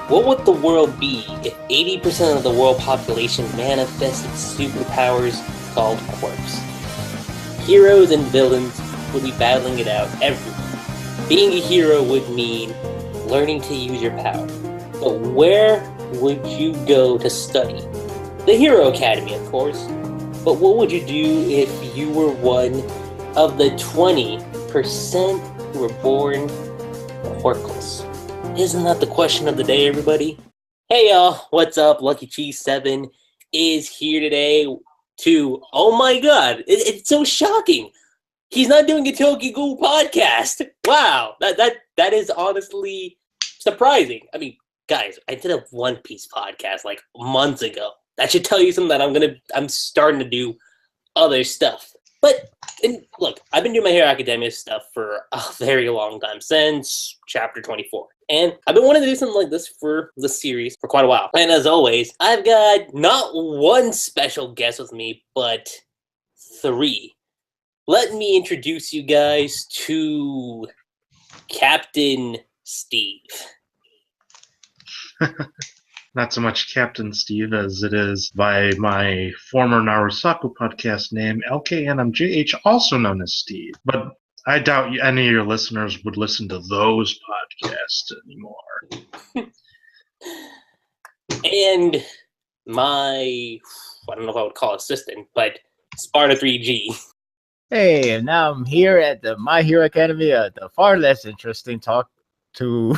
What would the world be if 80% of the world population manifested superpowers called quirks? Heroes and villains would be battling it out everywhere. Being a hero would mean learning to use your power. But where would you go to study? The Hero Academy, of course. But what would you do if you were one of the 20% who were born quirkless? Isn't that the question of the day, everybody? Hey y'all, what's up? Lucky Cheese 7 is here today to, oh my god, it's so shocking. He's not doing a Tokyo Ghoul podcast. Wow, that is honestly surprising. I mean, guys, I did a One Piece podcast like months ago. That should tell you something that I'm starting to do other stuff. But look, I've been doing my Hero Academia stuff for a very long time, since chapter 24. And I've been wanting to do something like this for the series for quite a while. And as always, I've got not one special guest with me, but 3. Let me introduce you guys to Captain Steve. Not so much Captain Steve as it is by my former Narusaku podcast name, lkmnjh, also known as Steve. But I doubt any of your listeners would listen to those podcasts anymore. And my, I don't know if I would call assistant, but Sparda3g. Hey, and now I'm here at the My Hero Academy, the far less interesting talk to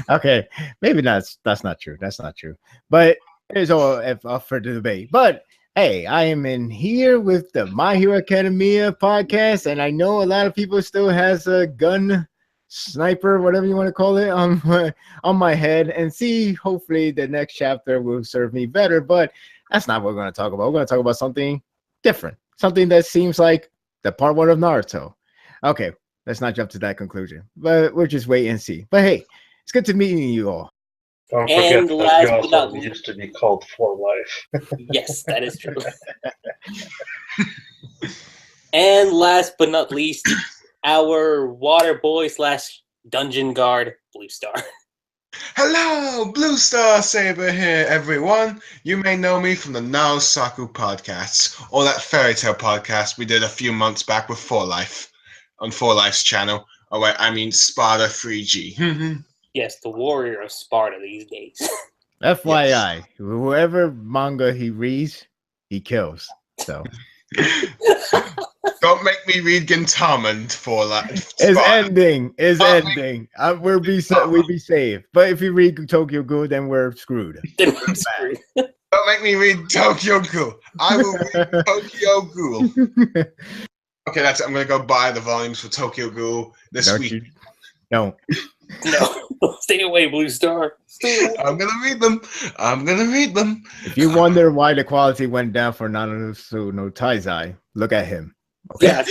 okay, maybe that's not true. That's not true. But it's all up for the debate. But hey, I am in here with the My Hero Academia podcast, and I know a lot of people still has a gun sniper, whatever you want to call it, on my head, and see, hopefully the next chapter will serve me better. But that's not what we're going to talk about. We're going to talk about something different, something that seems like the part 1 of Naruto. Okay, let's not jump to that conclusion, but we'll just wait and see. But hey, it's good to meet you all. Don't And forget last that but you not also used to be called For Life. Yes, that is true. And last but not least, our water boy / dungeon guard, Blue Star. Hello, BlueStarSaber here, everyone. You may know me from the Narusaku podcasts, or that fairy tale podcast we did a few months back with For Life, on For Life's channel. Oh wait, I mean Sparda3g. Yes, the warrior of Sparta these days. FYI, whoever manga he reads, he kills. So Don't make me read Gintama and For Life. it's ending. We'll be saved. But if you read Tokyo Ghoul, then we're screwed. Then we're screwed. Don't make me read Tokyo Ghoul. I will read Tokyo Ghoul. Okay, that's it. I'm gonna go buy the volumes for Tokyo Ghoul this week. No. No, stay away, Blue Star. Stay away. I'm gonna read them. If you wonder why the quality went down for Nanatsu no Taizai, look at him. Okay. Yeah,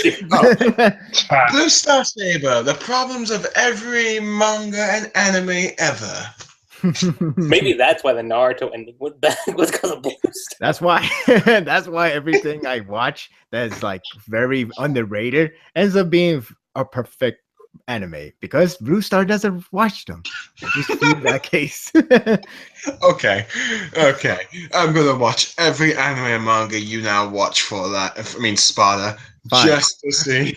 BlueStarSaber, the problems of every manga and anime ever. Maybe that's why the Naruto ending was because of Blue Star. That's why. That's why everything I watch that's like very underrated ends up being a perfect anime, because Blue Star doesn't watch them. Just in that case. Okay. I'm gonna watch every anime and manga you now watch for that. I mean Sparda. Fine. Just to see.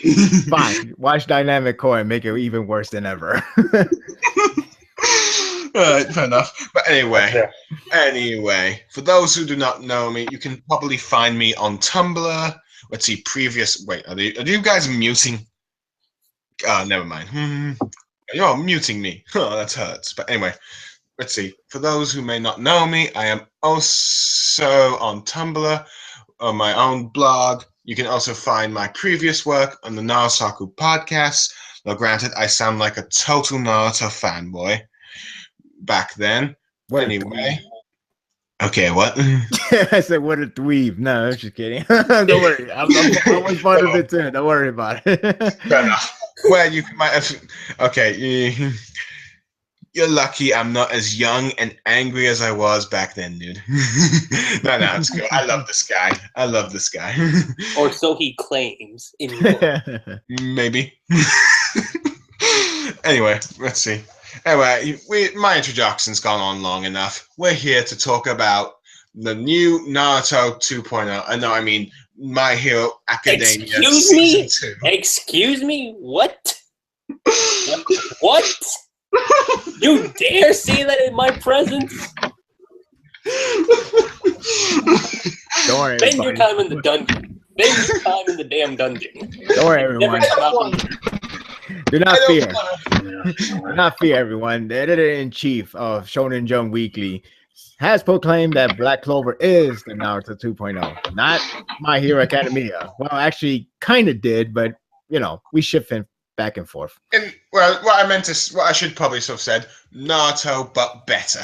Fine. Watch Dynamic Core and make it even worse than ever. Alright, fair enough. But anyway, for those who do not know me, you can probably find me on Tumblr. Let's see, wait, are you guys muting? Never mind. You're muting me. Oh, that hurts. But anyway, let's see. For those who may not know me, I am also on Tumblr, on my own blog. You can also find my previous work on the Narusaku podcast. Now, granted, I sound like a total Naruto fanboy back then. Anyway. Okay, what? I said, what a dweeb. No, I'm just kidding. Don't worry. I was part of it too. Don't worry about it. Fair enough. Well, you might have. Okay. You're lucky I'm not as young and angry as I was back then, dude. No, it's cool. I love this guy. Or so he claims. Maybe. Anyway, let's see. Anyway, my introduction's gone on long enough. We're here to talk about the new Naruto 2.0. No, I mean My Hero Academia Season 2. Excuse me? What? What? You dare say that in my presence? Don't worry, Spend your time in the dungeon. Spend your time in the damn dungeon. Don't worry, everyone. Do not fear. Do not fear, everyone. The editor-in-chief of Shonen Jump Weekly has proclaimed that Black Clover is the Naruto 2.0, not My Hero Academia. Well, actually, kind of did, but we shift him back and forth. And what I should probably have said, Naruto, but better.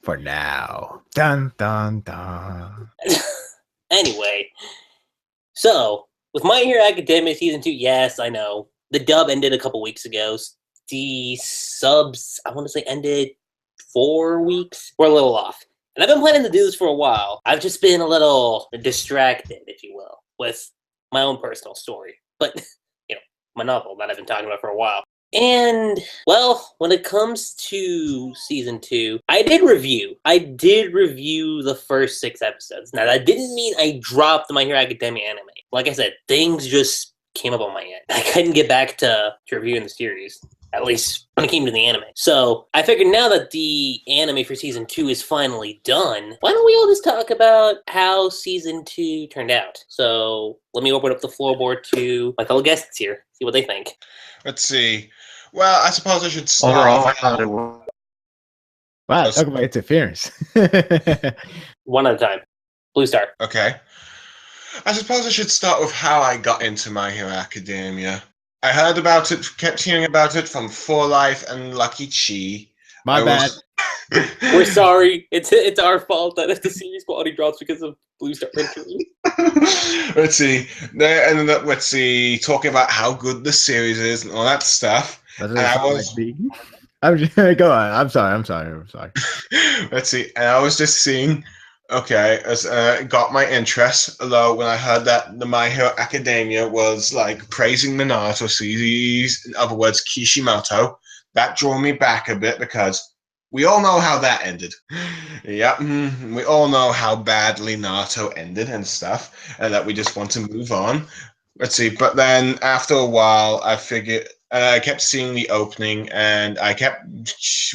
For now. Dun dun dun. Anyway, so with My Hero Academia Season 2, yes, I know. The dub ended a couple weeks ago. The subs, I want to say, ended 4 weeks. We're a little off. And I've been planning to do this for a while. I've just been a little distracted, if you will, with my own personal story. But, my novel that I've been talking about for a while. And, well, when it comes to Season 2, I did review the first 6 episodes. Now, that didn't mean I dropped the My Hero Academia anime. Like I said, things just came up on my end. I couldn't get back to reviewing the series, at least when it came to the anime. So, I figured now that the anime for Season 2 is finally done, why don't we all just talk about how Season 2 turned out? So, let me open up the floorboard to my fellow guests here, see what they think. Let's see. Well, I suppose I should start. Overall, I thought it was. Wow, talk about interference. One at a time. Blue Star. Okay. I suppose I should start with how I got into My Hero Academia. I heard about it, kept hearing about it from 4Life and Lucky Chi. My bad. We're sorry. It's our fault that if the series quality drops because of Blue Star entry. Let's see. They ended up, talking about how good the series is and all that stuff. And I was. Go on. I'm sorry. Let's see. And I was just seeing. Okay, as got my interest. Although when I heard that the My Hero Academia was praising the Naruto series, in other words, Kishimoto, that drew me back a bit because we all know how that ended. Yep, we all know how badly Naruto ended and stuff, and that we just want to move on. Let's see, but then after a while, I figured, I kept seeing the opening, and I kept,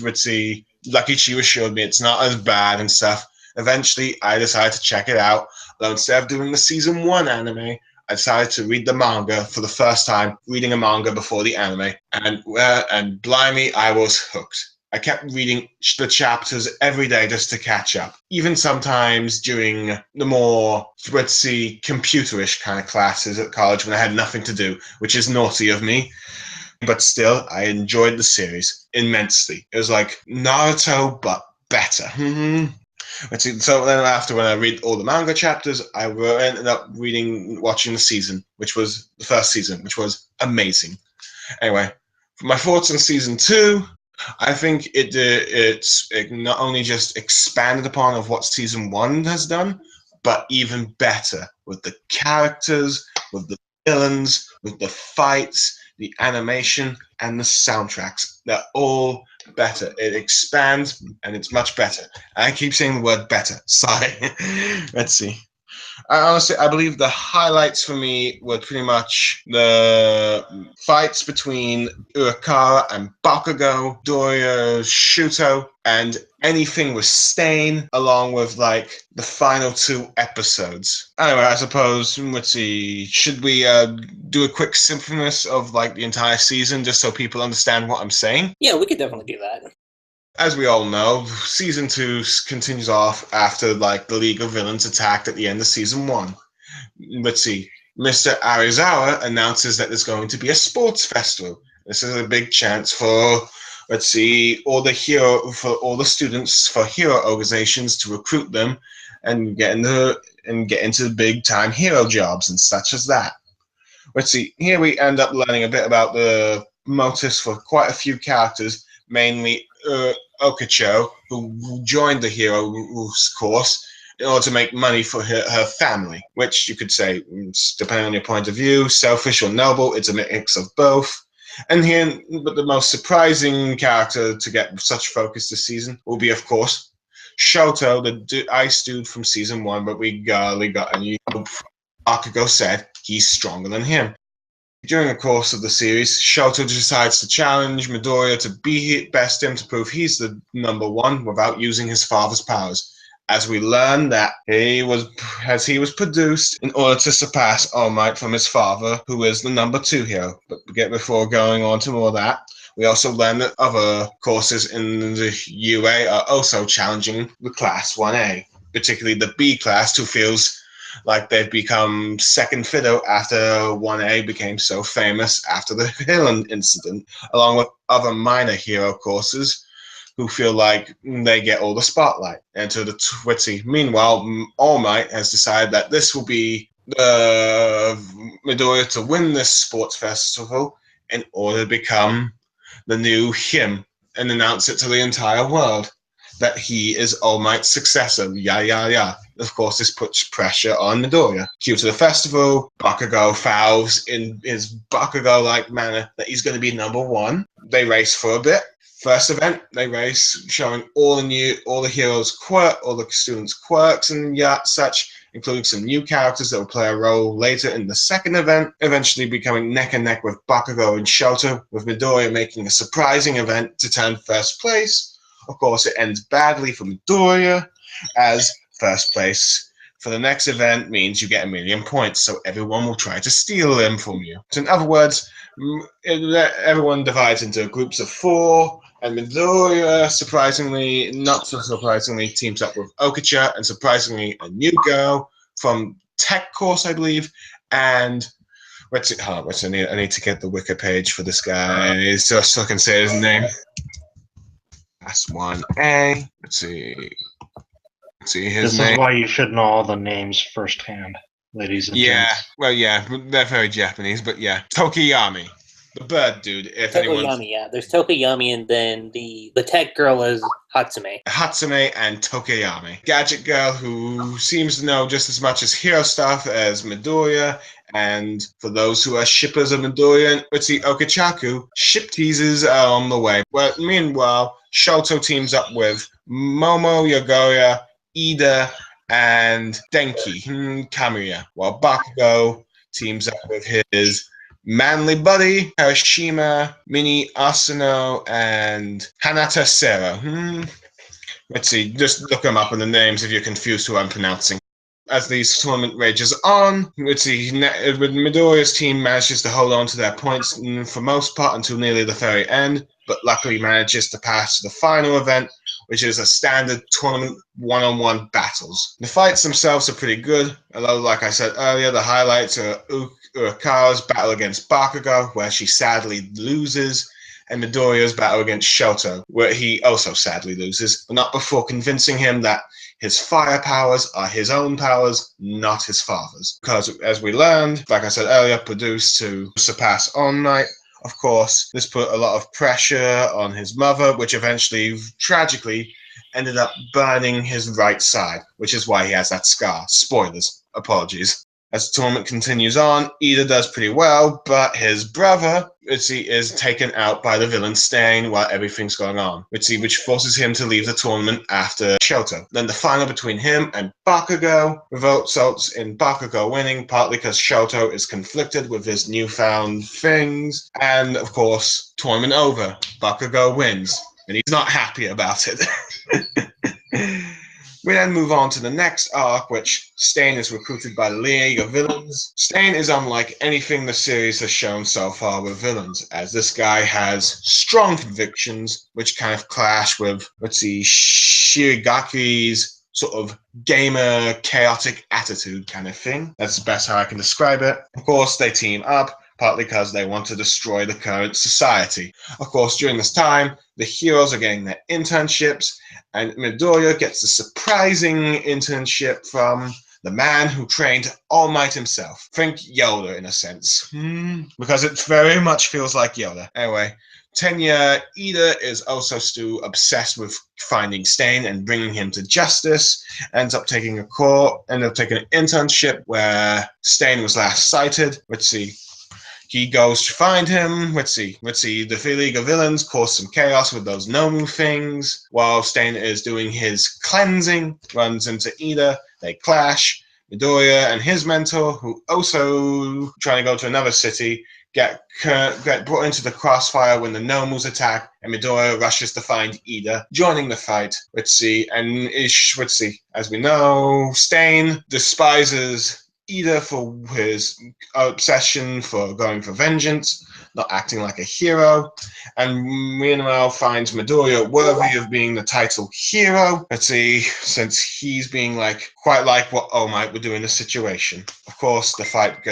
Lucky Chi assured me it's not as bad and stuff. Eventually, I decided to check it out. Although instead of doing the Season 1 anime, I decided to read the manga for the first time, reading a manga before the anime. And blimey, I was hooked. I kept reading the chapters every day just to catch up. Even sometimes during the more, computerish kind of classes at college when I had nothing to do, which is naughty of me. But still, I enjoyed the series immensely. It was like Naruto, but better. Let's see. So then after, when I read all the manga chapters, I ended up watching the first season, which was amazing. Anyway, for my thoughts on Season 2, I think it not only just expanded upon of what Season 1 has done, but even better with the characters, with the villains, with the fights, the animation, and the soundtracks. They're all better. It expands, and it's much better. I keep saying the word better. Sorry. Let's see. I believe the highlights for me were pretty much the fights between Urakara and Bakugo, Doria, Shuto, and anything with Stain, along with the final 2 episodes. Anyway, I suppose, let's see, should we do a quick synopsis of the entire season just so people understand what I'm saying? Yeah, we could definitely do that. As we all know, Season 2 continues off after, the League of Villains attacked at the end of Season 1. Let's see. Mr. Arizawa announces that there's going to be a sports festival. This is a big chance for, all the students for hero organizations to recruit them and get into big-time hero jobs and such as that. Let's see. Here we end up learning a bit about the motifs for quite a few characters, mainly Okacho, who joined the hero's course in order to make money for her family, which you could say, depending on your point of view, selfish or noble, it's a mix of both. And here, but the most surprising character to get such focus this season will be, of course, Shoto, the ice dude from season 1, but we barely got any. Bakugo said he's stronger than him. During the course of the series, Shoto decides to challenge Midoriya to best him to prove he's the number 1 without using his father's powers. As we learn that he was produced in order to surpass All Might from his father, who is the number 2 hero. But before going on to more of that, we also learn that other courses in the UA are also challenging the Class 1A, particularly the B class, who feels like they've become second fiddle after 1A became so famous after the Hill incident, along with other minor hero courses who feel like they get all the spotlight. And to the Twitzy, meanwhile, All Might has decided that this will be Midoriya to win this sports festival in order to become the new him and announce it to the entire world that he is All Might's successor. Of course, this puts pressure on Midoriya. Cue to the festival, Bakugo vows in his Bakugo-like manner that he's going to be number 1. They race for a bit. First event, they race, showing all the heroes' all the students' quirks and such, including some new characters that will play a role later in the second event, eventually becoming neck and neck with Bakugo and Shoto, with Midoriya making a surprising event to turn first place. Of course, it ends badly for Midoriya, as first place for the next event means you get 1 million points, so everyone will try to steal them from you. So in other words, everyone divides into groups of 4, and Midoriya, not so surprisingly, teams up with Okacha, and surprisingly, a new girl from Tech Course, I believe, and I need to get the Wiki page for this guy, just so I can say his name. That's 1A. Let's see his name. This is why you should know all the names firsthand, ladies and gents. Well, they're very Japanese, but yeah. Tokiyami. The bird dude, if anyone's... There's Tokiyami, and then the tech girl is Hatsume. Hatsume and Tokiyami. Gadget girl who seems to know just as much as hero stuff as Midoriya, and for those who are shippers of Midoriya and Utsu Okachaku, ship teasers are on the way. Well, meanwhile, Shoto teams up with Momo, Yogoya, Ida, and Denki, Kamiya, while Bakugo teams up with his manly buddy, Harashima, Mini Asano, and Hanata Sero. Let's see, just look them up in the names if you're confused who I'm pronouncing. As these tournament rages on, let's see, Midoriya's team manages to hold on to their points for most part until nearly the very end, but luckily manages to pass to the final event, which is a standard tournament one-on-one battles. The fights themselves are pretty good, although, like I said earlier, the highlights are Urakawa's battle against Bakugo, where she sadly loses, and Midoriya's battle against Shoto, where he also sadly loses, but not before convincing him that his fire powers are his own powers, not his father's. Because, as we learned, like I said earlier, produced to surpass All Might. Of course, this put a lot of pressure on his mother, which eventually, tragically, ended up burning his right side, which is why he has that scar. Spoilers. Apologies. As the tournament continues on, Ida does pretty well, but his brother, Utsi, is taken out by the villain Stain while everything's going on, which forces him to leave the tournament after Shoto. Then the final between him and Bakugo results in Bakugo winning, partly because Shoto is conflicted with his newfound things, and of course, tournament over. Bakugo wins, and he's not happy about it. We then move on to the next arc, which Stain is recruited by the League of Villains. Stain is unlike anything the series has shown so far with villains, as this guy has strong convictions, which kind of clash with, Shirigaki's sort of gamer, chaotic attitude kind of thing. That's the best how I can describe it. Of course, they team up, partly because they want to destroy the current society. Of course, during this time, the heroes are getting their internships, and Midoriya gets a surprising internship from the man who trained All Might himself. Think Yoda in a sense. Because it very much feels like Yoda. Anyway, Tenya Ida is also still obsessed with finding Stain and bringing him to justice. Ends up taking an internship where Stain was last sighted. Let's see. He goes to find him. Let's see. The League of Villains cause some chaos with those Nomu things. While Stain is doing his cleansing, runs into Ida. They clash. Midoriya and his mentor, who also trying to go to another city, get brought into the crossfire when the Nomus attack, and Midoriya rushes to find Ida, joining the fight. As we know, Stain despises Ida for his obsession for going for vengeance, not acting like a hero, and meanwhile finds Midoriya worthy of being the title hero. Since he's being quite like what All Might would do in the situation. Of course, the fight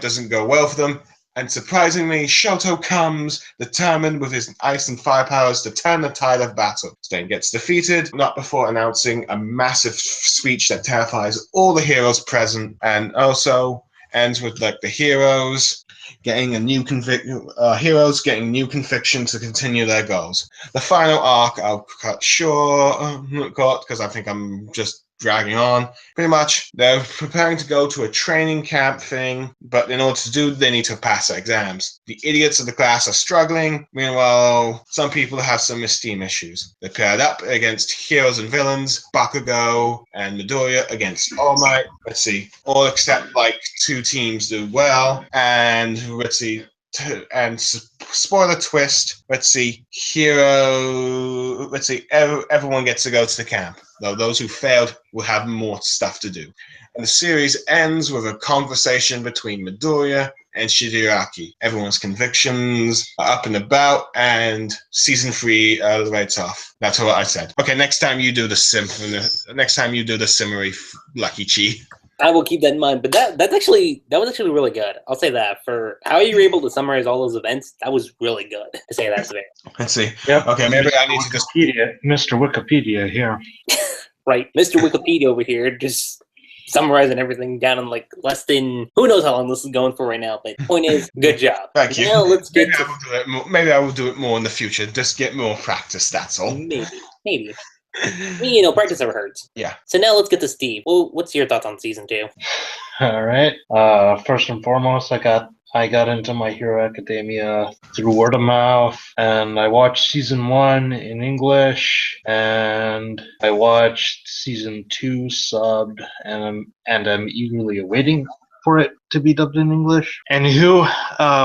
doesn't go well for them. And surprisingly, Shoto comes, determined with his ice and fire powers to turn the tide of battle. Stain gets defeated, not before announcing a massive speech that terrifies all the heroes present, and also ends with the heroes getting new conviction to continue their goals. The final arc I'll cut short because I think I'm just dragging on. Pretty much, they're preparing to go to a training camp thing, but in order to do, they need to pass their exams. The idiots of the class are struggling. Meanwhile, some people have some esteem issues. They're paired up against heroes and villains, Bakugo and Midoriya against All Might. All except two teams do well, and spoiler twist. Everyone gets to go to the camp, though those who failed will have more stuff to do. And the series ends with a conversation between Midoriya and Shigaraki. Everyone's convictions are up and about, and season 3 rates off. That's what I said. Okay, next time you do the summary, Lucky Chi. I will keep that in mind, but that was actually really good. I'll say that for how you were able to summarize all those events. That was really good to say that today. Let's see. Yep. Okay, maybe I need to just Mr. Wikipedia here. Right, Mr. Wikipedia over here, just summarizing everything down in less than who knows how long this is going for right now. But the point is, good job. Thank you. Now let's get maybe I will do it more in the future. Just get more practice. That's all. Maybe. Practice never hurts. Yeah. So now let's get to Steve. Well, what's your thoughts on season 2? All right. First and foremost, I got into My Hero Academia through word of mouth, and I watched season 1 in English, and I watched season 2 subbed, and I'm eagerly awaiting for it to be dubbed in English. Anywho,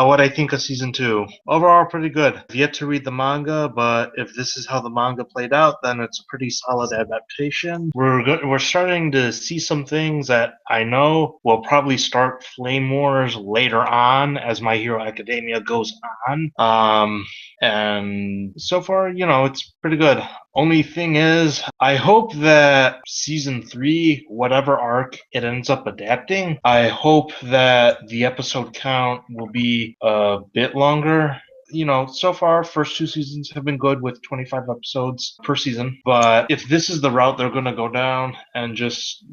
what I think of season 2. Overall, pretty good. I've yet to read the manga, but if this is how the manga played out, then it's a pretty solid adaptation. We're starting to see some things that I know will probably start Flame Wars later on as My Hero Academia goes on. And so far, it's pretty good. Only thing is, I hope that season 3, whatever arc it ends up adapting, I hope that the episode count will be a bit longer. So far, first 2 seasons have been good with 25 episodes per season. But if this is the route they're going to go down and just,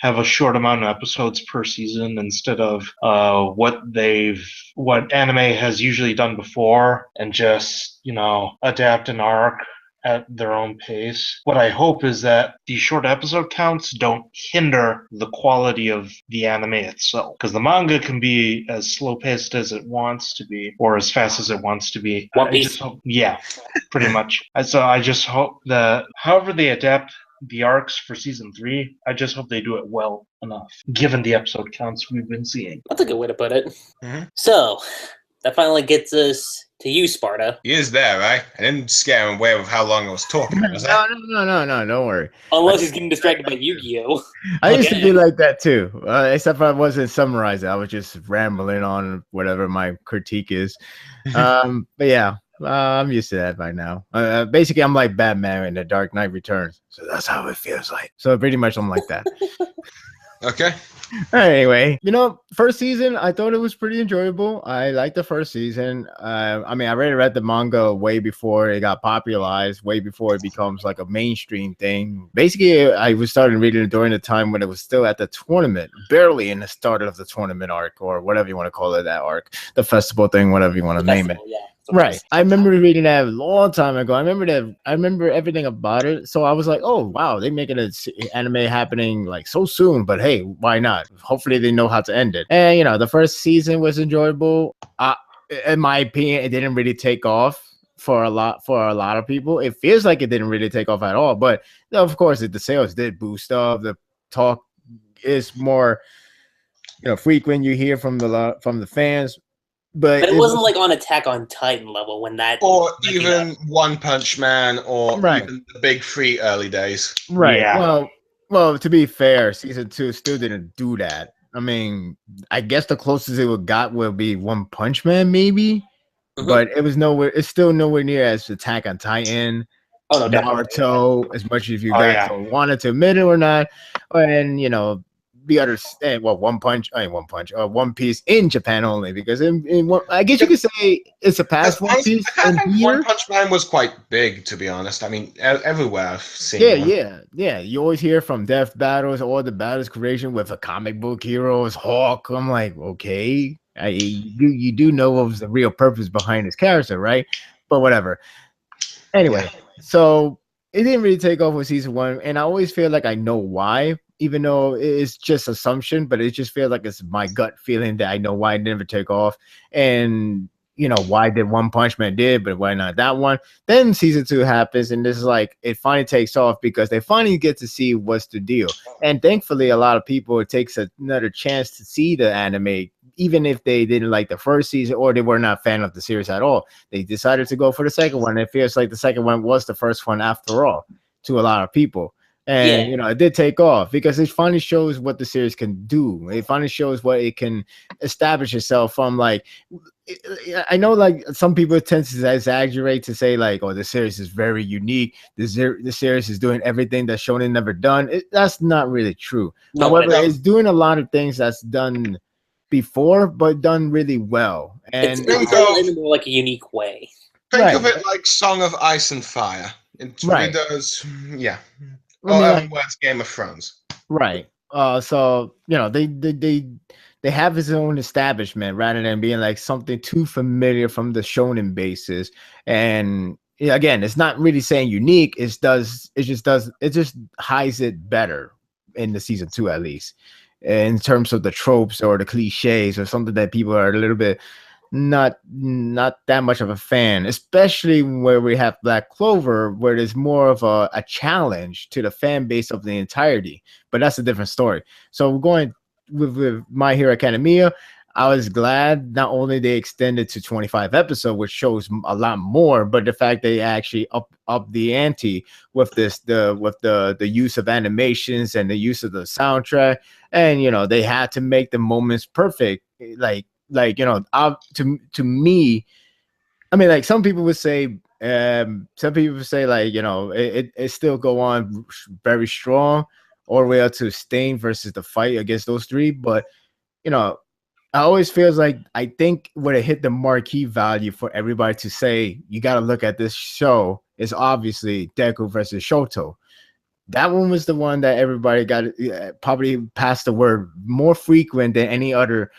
have a short amount of episodes per season instead of what anime has usually done before and just, adapt an arc at their own pace. What I hope is that these short episode counts don't hinder the quality of the anime itself, because the manga can be as slow-paced as it wants to be, or as fast as it wants to be. Pretty much. So I just hope that however they adapt the arcs for season 3, I just hope they do it well enough, given the episode counts we've been seeing. That's a good way to put it. Mm-hmm. So, that finally gets us to you, Sparta. He is there, right? I didn't scare him away with how long I was talking. Was No, don't worry. Unless he's getting distracted by Yu-Gi-Oh! I used to be like that too, except I wasn't summarizing. I was just rambling on whatever my critique is. But yeah, I'm used to that by now. Basically, I'm like Batman in The Dark Knight Returns. So that's how it feels like. So pretty much I'm like that. Okay. Anyway, first season, I thought it was pretty enjoyable. I liked the first season. I mean, I already read the manga way before it got popularized, way before it becomes like a mainstream thing. Basically, I was starting reading it during the time when it was still at the tournament, barely in the start of the tournament arc, or whatever you want to call it, that arc, the festival thing, whatever you want to name it. Yeah. Right. I remember reading that a long time ago. I remember everything about it. So I was like, oh, wow, they're making an anime happening like so soon. But hey, why not? Hopefully they know how to end it. And, the first season was enjoyable. In my opinion, it didn't really take off for a lot of people. It feels like it didn't really take off at all. But, of course, the sales did boost up. The talk is more, frequent. You hear from the fans. But it wasn't like on Attack on Titan level when that, or even One Punch Man, or even the Big Three early days. Right. Yeah. Well, to be fair, season 2 still didn't do that. I mean, I guess the closest it will be One Punch Man, maybe, but it was nowhere. It's still nowhere near as Attack on Titan, Naruto, as much as you guys wanted to admit it or not, and the other, One Piece in Japan only, because I guess you could say it's a past One Piece. One Punch Man was quite big, to be honest. I mean, everywhere I've seen. Yeah. You always hear from Death Battles, all the battles creation with a comic book heroes, Hawk. I'm like, okay, you do know what was the real purpose behind his character, right? But whatever. Anyway, so it didn't really take off with season 1, and I always feel like I know why. Even though it's just assumption, but it just feels like it's my gut feeling that I know why it never take off. And, why did One Punch Man did, but why not that one? Then season 2 happens, and this is like, it finally takes off because they finally get to see what's the deal. And thankfully, a lot of people, it takes another chance to see the anime, even if they didn't like the first season or they were not a fan of the series at all. They decided to go for the second one. It feels like the second one was the first one after all to a lot of people. And, it did take off because it finally shows what the series can do. It finally shows what it can establish itself from. Like, I know, like, some people tend to exaggerate to say, like, oh, the series is very unique. The series is doing everything that Shonen never done. That's not really true. However, it's doing a lot of things that's done before, but done really well. And it's done in more like a unique way. Think of it like Song of Ice and Fire. It really does, where's Game of Thrones? Right. So they have its own establishment rather than being like something too familiar from the shonen basis. And again, it's not really saying unique. It just hides it better in the season 2, at least, in terms of the tropes or the cliches or something that people are a little bit not that much of a fan, especially where we have Black Clover, where there's more of a challenge to the fan base of the entirety. But that's a different story. So we're going with My Hero Academia. I was glad not only they extended to 25 episodes, which shows a lot more, but the fact they actually up the ante with the use of animations and the use of the soundtrack, and they had to make the moments perfect. To me, I mean, like, some people would say, like, it still go on very strong all the way up to Stain versus the fight against those three. But, I always feels like, I think when it hit the marquee value for everybody to say, you got to look at this show, is obviously Deku versus Shoto. That one was the one that everybody got probably passed the word more frequent than any other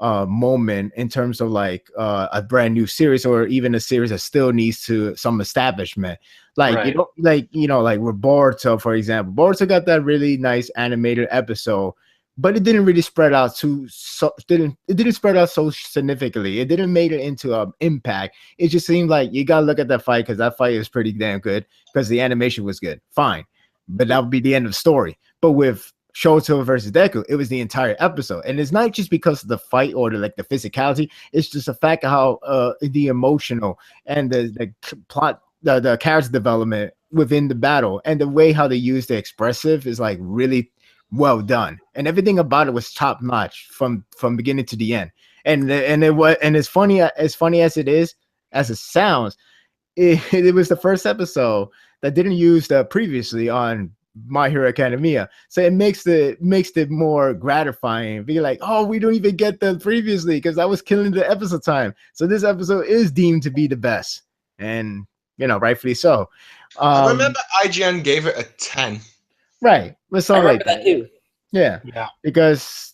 moment in terms of like a brand new series, or even a series that still needs some establishment. Like, like with Boruto, for example. Boruto got that really nice animated episode, but it didn't really spread out so significantly. It didn't make it into an impact. It just seemed like you gotta look at that fight because that fight is pretty damn good because the animation was good. Fine, but that would be the end of the story. But with Shoto versus Deku, it was the entire episode, and it's not just because of the fight or the physicality. It's just the fact of how the emotional and the plot, the character development within the battle, and the way how they use the expressive is like really well done, and everything about it was top notch from beginning to the end. And it's funny as it is, as it sounds. It was the first episode that didn't use the previously on My Hero Academia. So it makes it more gratifying. Be like, oh, we don't even get that previously because I was killing the episode time. So this episode is deemed to be the best, and rightfully so. I remember IGN gave it a 10. Right, it's I all remember like that too. Yeah, because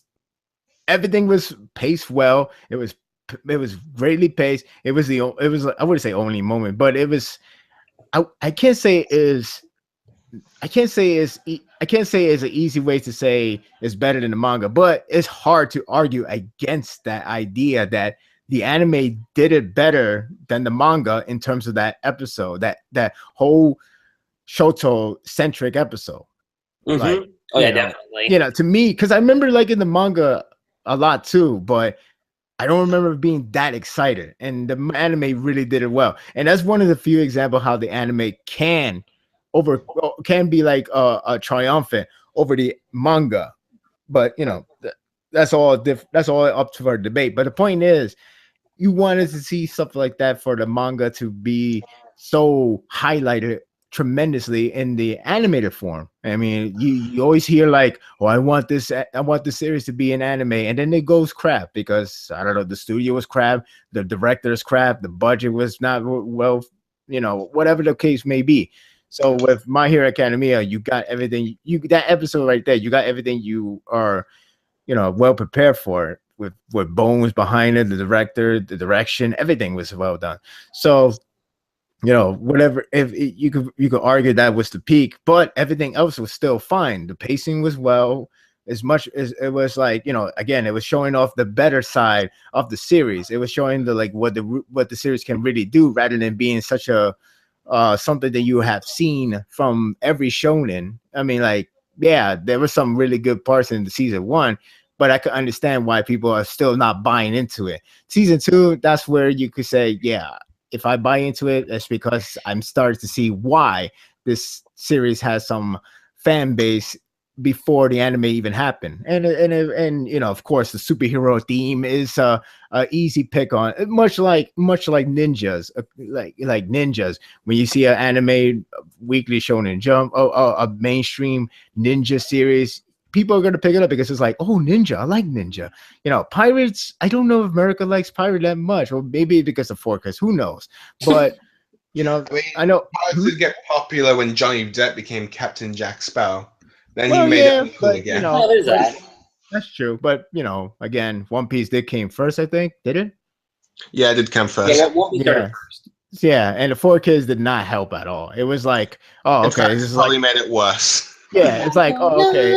everything was paced well. It was greatly paced. It was I wouldn't say only moment, but it was. I can't say is. I can't say it's an easy way to say it's better than the manga, but it's hard to argue against that idea that the anime did it better than the manga in terms of that episode, that whole Shoto centric episode. Mm-hmm. Like, definitely. To me, because I remember liking the manga a lot too, but I don't remember being that excited. And the anime really did it well. And that's one of the few examples how the anime can be like a triumphant over the manga. But that's all up to our debate. But the point is, you wanted to see stuff like that for the manga to be so highlighted tremendously in the animated form. I mean, you always hear like, oh, I want this series to be an anime, and then it goes crap because I don't know, the studio was crap, the director's crap, the budget was not well, whatever the case may be. So with My Hero Academia, you got everything. That episode right there, you got everything you are, well prepared for it. With bones behind it, the director, the direction, everything was well done. So, whatever. If you could argue that was the peak, but everything else was still fine. The pacing was well. As much as it was like, again, it was showing off the better side of the series. It was showing what the series can really do, rather than being such a something that you have seen from every shonen. I mean, there were some really good parts in the season 1, but I could understand why people are still not buying into it. Season 2, that's where you could say, yeah, if I buy into it, that's because I'm starting to see why this series has some fan base before the anime even happened. And of course, the superhero theme is a easy pick on, much like ninjas, like ninjas. When you see an anime weekly Shonen Jump, a mainstream ninja series, people are going to pick it up because it's like, oh, ninja, I like ninja. Pirates, I don't know if America likes pirate that much, or maybe because of forecast, who knows? But I know Pirates did get popular when Johnny Depp became Captain Jack Sparrow. Then well, he made it cool but, again. There's that. That's true. But again, One Piece came first, I think. Did it? Yeah, it did come first. Yeah, what we started first. Yeah, and the 4Kids did not help at all. It was like, oh, okay, this is probably made it worse. Yeah, it's like, oh, okay.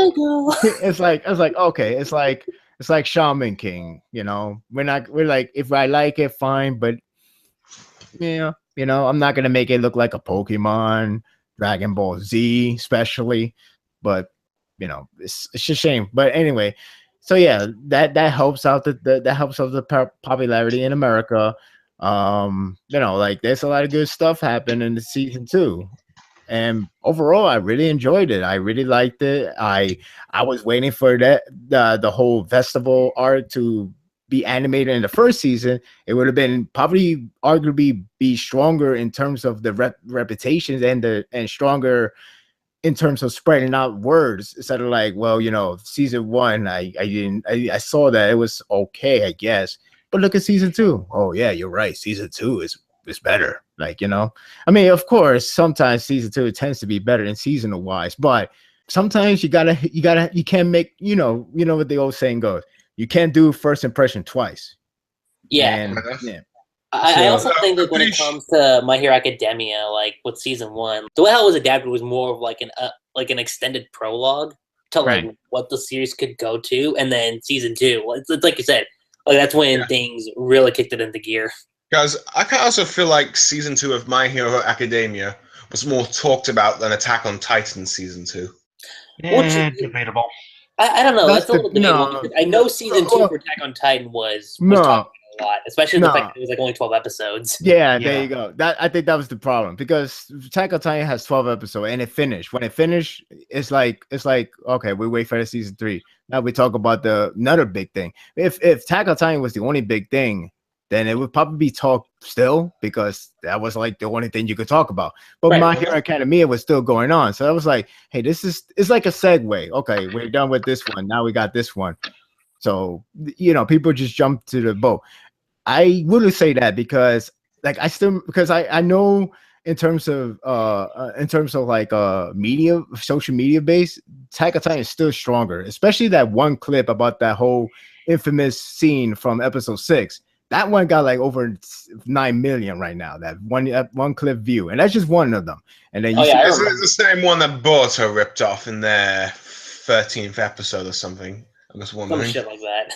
It's like okay, it's like Shaman King. We're like, if I like it, fine, but I'm not gonna make it look like a Pokemon, Dragon Ball Z, especially. But it's a shame. But anyway, so yeah, that helps out the popularity in America. There's a lot of good stuff happened in the season 2, and overall, I really enjoyed it. I really liked it. I was waiting for the whole festival art to be animated in the first season. It would have been probably arguably be stronger in terms of the reputations and stronger in terms of spreading out words, instead of like, well, season 1, I saw that it was okay, I guess, but look at season 2. Oh yeah, you're right. Season 2 is better. I mean, of course, sometimes season 2 tends to be better than seasonal wise, but sometimes you can't make, what the old saying goes, you can't do first impression twice. Yeah. I also think that when it comes to My Hero Academia, like with season 1, the way how it was adapted was more of like an extended prologue to like what the series could go to, and then season 2, it's like you said, like that's when things really kicked it into gear. Guys, I can also feel like season 2 of My Hero Academia was more talked about than Attack on Titan season 2. Debatable. I don't know. That's a little debatable. Because I know season 2 for Attack on Titan was talked a lot, especially the fact that it was like only 12 episodes. Yeah, there you go. I think that was the problem, because Attack on Titan has 12 episodes and it finished. When it finished, it's like okay, we wait for the season 3. Now we talk about another big thing. If Attack on Titan was the only big thing, then it would probably be talked still because that was like the only thing you could talk about. But My Hero Academia was still going on. So I was like, hey, it's like a segue. Okay, we're done with this one. Now we got this one. So, people just jump to the boat. I wouldn't say that because I know in terms of like media, social media base, Attack on Titan is still stronger, especially that one clip about that whole infamous scene from episode 6. That one got like over 9 million right now. That one clip view, and that's just one of them. And then it's the same one that Boruto ripped off in their 13th episode or something. I'm just wondering. Some shit like that.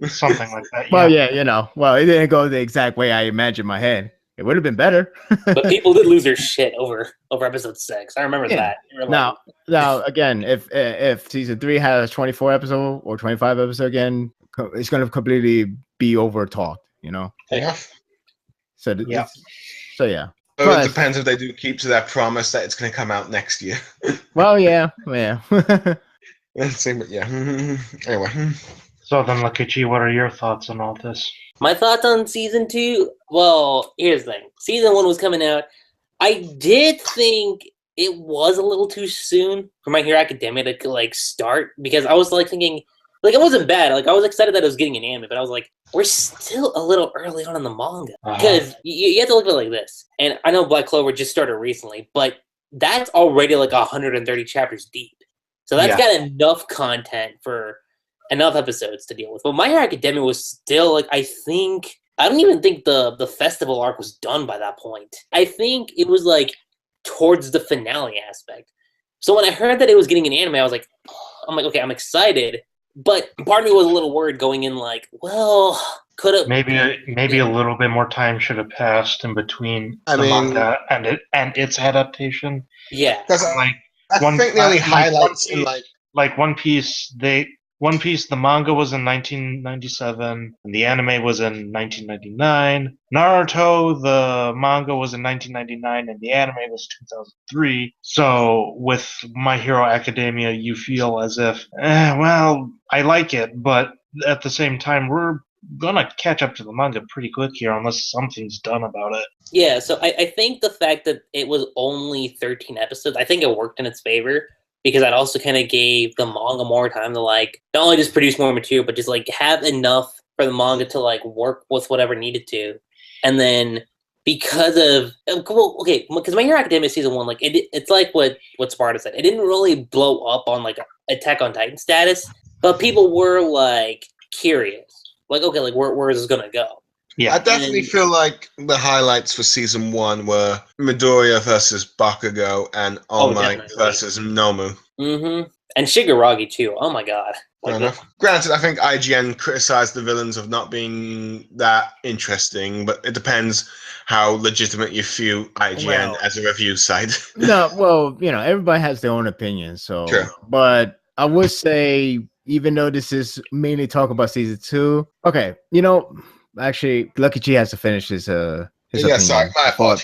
Something like that. Yeah. Well, it didn't go the exact way I imagined in my head. It would have been better. But people did lose their shit over episode 6. I remember that. Now again, if season 3 has 24 episode or 25 episode again, it's going to completely be over talked. Yeah. So yeah. It depends if they do keep to that promise that it's going to come out next year. Well, yeah. Let's see, but yeah. Anyway. So then, Lucky G, what are your thoughts on all this? My thoughts on season 2? Well, here's the thing. Season 1 was coming out. I did think it was a little too soon for My Hero Academia to like start because I was like thinking, like it wasn't bad. Like I was excited that it was getting an anime, but I was like, we're still a little early on in the manga because you have to look at it like this. And I know Black Clover just started recently, but that's already like 130 chapters deep. So that's got enough content for enough episodes to deal with. But My Hero Academia was still like, I don't even think the festival arc was done by that point. I think it was like towards the finale aspect. So when I heard that it was getting an anime, I was like, okay, I'm excited. But part of me was a little worried going in like, well, could have maybe a little bit more time should have passed in between manga and its adaptation. Yeah. Because I think the only highlights in like One Piece, the manga was in 1997, and the anime was in 1999. Naruto, the manga was in 1999, and the anime was 2003. So with My Hero Academia, you feel as if, well, I like it, but at the same time, we're gonna catch up to the manga pretty quick here unless something's done about it. Yeah, so I think the fact that it was only 13 episodes, I think it worked in its favor. Because that also kind of gave the manga more time to like not only just produce more material, but just like have enough for the manga to like work with whatever needed to. And then because My Hero Academia season 1, like it's like what Sparta said. It didn't really blow up on like Attack on Titan status, but people were like curious, like okay, like where is this gonna go? Yeah, I definitely feel like the highlights for season 1 were Midoriya versus Bakugo and All Might versus Nomu. Mm-hmm. And Shigaragi too. Oh my god. Granted, I think IGN criticized the villains of not being that interesting, but it depends how legitimate you view IGN as a review site. No, well, everybody has their own opinion. So, True. But I would say, even though this is mainly talk about season 2, okay, actually, Lucky G has to finish his opinion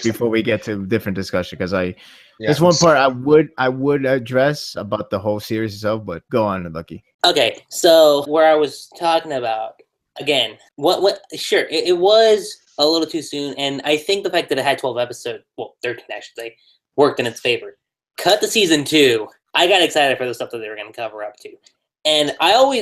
before we get to different discussion because there's one part I would address about the whole series itself, but go on, Lucky. Okay, so where I was talking about again, sure, it was a little too soon, and I think the fact that it had 12 episodes, 13 I should say, worked in its favor. Cut to season 2, I got excited for the stuff that they were going to cover up to, and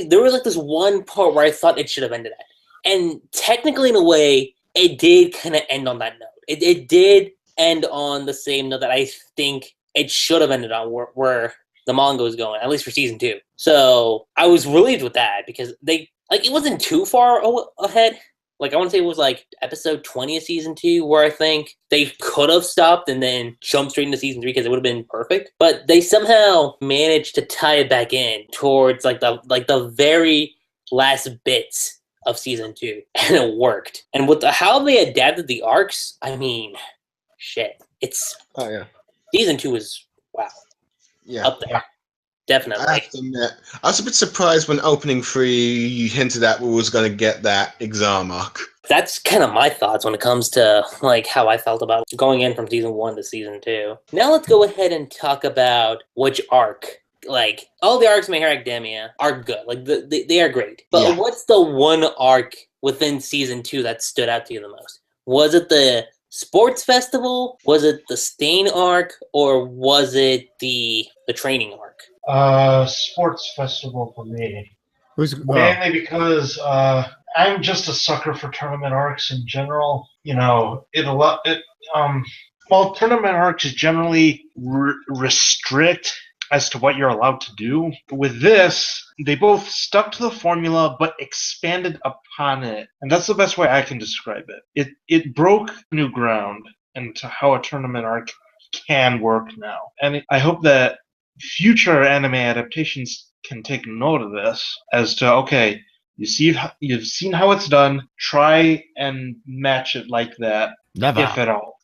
there was like this one part where I thought it should have ended at. And technically, in a way, it did kind of end on that note. It did end on the same note that I think it should have ended on, where the manga was going, at least for season 2. So I was relieved with that because it wasn't too far ahead. Like I want to say it was like episode 20 of season 2, where I think they could have stopped and then jumped straight into season 3 because it would have been perfect. But they somehow managed to tie it back in towards the very last bits of season 2, and it worked. And with how they adapted the arcs, I mean, shit, it's season 2 is up there, definitely. I have to admit, I was a bit surprised when opening 3 hinted at we was going to get that exam arc. That's kind of my thoughts when it comes to like how I felt about going in from season 1 to season 2. Now let's go ahead and talk about which arc like all the arcs in My Hero Academia are good. Like they are great. But Yeah. what's the one arc within season 2 that stood out to you the most? Was it the sports festival? Was it the Stain arc? Or was it the training arc? Sports festival for me. Who's Mainly because I'm just a sucker for tournament arcs in general. You know, tournament arcs generally restrict as to what you're allowed to do. But with this, they both stuck to the formula but expanded upon it, and that's the best way I can describe it. It broke new ground into how a tournament arc can work now, and I hope that future anime adaptations can take note of this as to, okay, you've seen how it's done, try and match it like that, Never. if at all.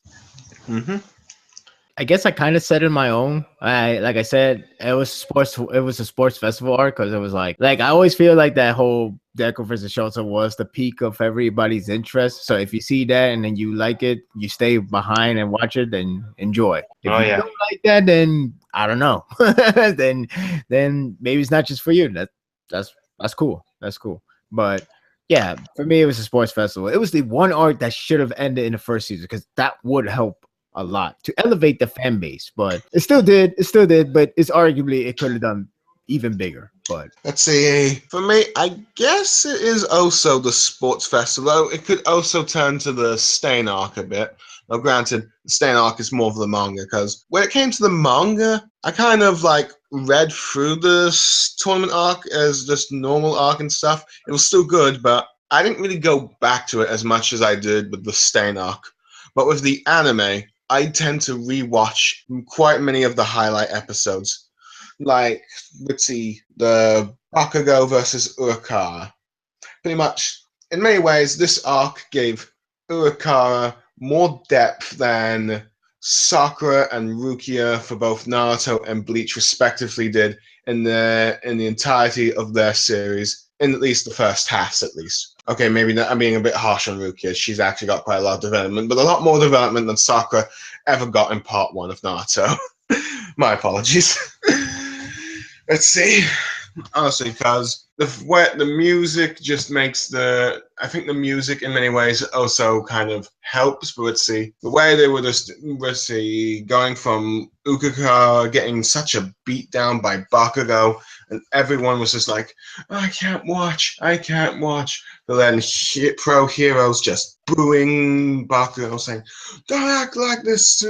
Mm-hmm. I guess I kind of said in my own. Like I said, it was sports. It was a sports festival arc because it was like I always feel like that whole Deco versus Shota was the peak of everybody's interest. So if you see that and then you like it, you stay behind and watch it, then enjoy. If you don't like that, then I don't know. then maybe it's not just for you. That's cool. That's cool. But yeah, for me, it was a sports festival. It was the one arc that should have ended in the first season because that would help a lot to elevate the fan base, but it still did, but it's arguably it could have done even bigger. But let's see, for me, I guess it is also the sports festival. It could also turn to the Stain arc a bit. Now, granted, the Stain arc is more of the manga, because when it came to the manga, I kind of read through the tournament arc as just normal arc and stuff. It was still good, but I didn't really go back to it as much as I did with the Stain arc. But with the anime, I tend to rewatch quite many of the highlight episodes. Let's see, the Bakugo versus Urakara. Pretty much, in many ways, this arc gave Urakara more depth than Sakura and Rukia for both Naruto and Bleach respectively did in the entirety of their series, in at least the first halves at least. Okay, maybe I'm being a bit harsh on Rukia. She's actually got quite a lot of development, but a lot more development than Sakura ever got in part 1 of Naruto. My apologies. Let's see. Honestly, because the music just makes I think the music in many ways also kind of helps, but let's see. The way they were just, going from Ukaka getting such a beat down by Bakugo, and everyone was just like, I can't watch. But then pro heroes just booing Bakugo, saying, don't act like this.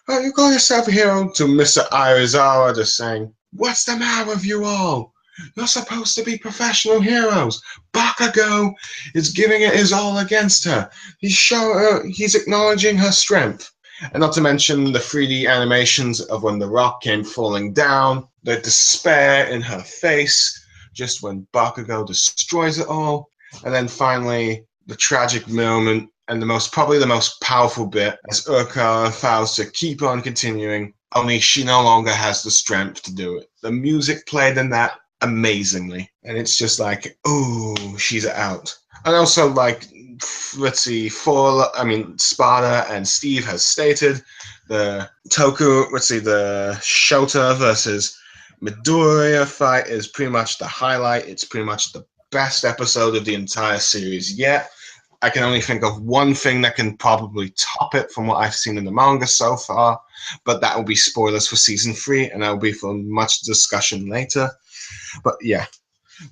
Oh, you call yourself a hero? To Mr. Aizawa just saying, what's the matter with you all? You're supposed to be professional heroes. Bakugo is giving it his all against her. He's acknowledging her strength. And not to mention the 3D animations of when the rock came falling down, the despair in her face, just when Bakugo destroys it all. And then finally, the tragic moment and probably the most powerful bit, as Urakara vows to keep on continuing, only she no longer has the strength to do it. The music played in that amazingly, and it's just like, ooh, she's out. And also, let's see, Sparda and Steve has stated the Shota versus Midoriya fight is pretty much the highlight. It's pretty much the best episode of the entire series yet. I can only think of one thing that can probably top it from what I've seen in the manga so far, but that will be spoilers for season 3, and that will be for much discussion later. But yeah,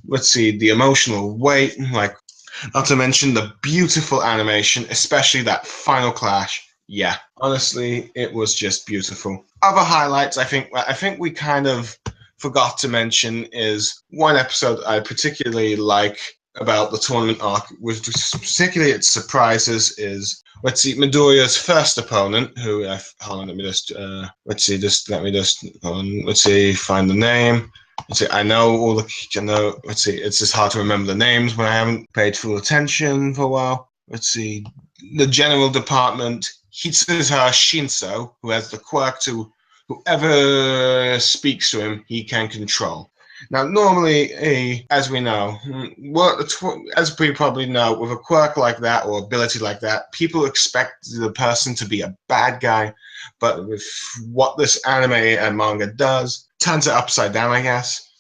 let's see, the emotional weight, not to mention the beautiful animation, especially that final clash. Yeah, honestly, it was just beautiful. Other highlights, I think we kind of forgot to mention is one episode I particularly like about the tournament arc, which particularly its surprises, is Midoriya's first opponent, who hold on, let me just find the name. I know it's just hard to remember the names when I haven't paid full attention for a while. The general department, Hitsuha Shinso, who has the quirk to whoever speaks to him, he can control. Now, normally, as we know, as we probably know, with a quirk like that or ability like that, people expect the person to be a bad guy. But with what this anime and manga does, turns it upside down, I guess,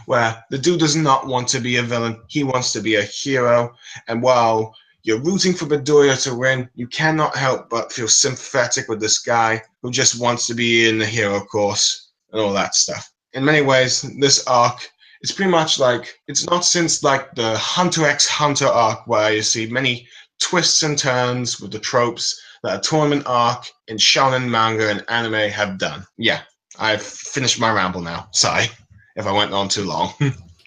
where the dude does not want to be a villain. He wants to be a hero. And while you're rooting for Midoriya to win, you cannot help but feel sympathetic with this guy who just wants to be in the hero course and all that stuff. In many ways, this arc is pretty much like, it's not since like the Hunter x Hunter arc where you see many twists and turns with the tropes that a tournament arc in shonen manga and anime have done. Yeah, I've finished my ramble now. Sorry if I went on too long.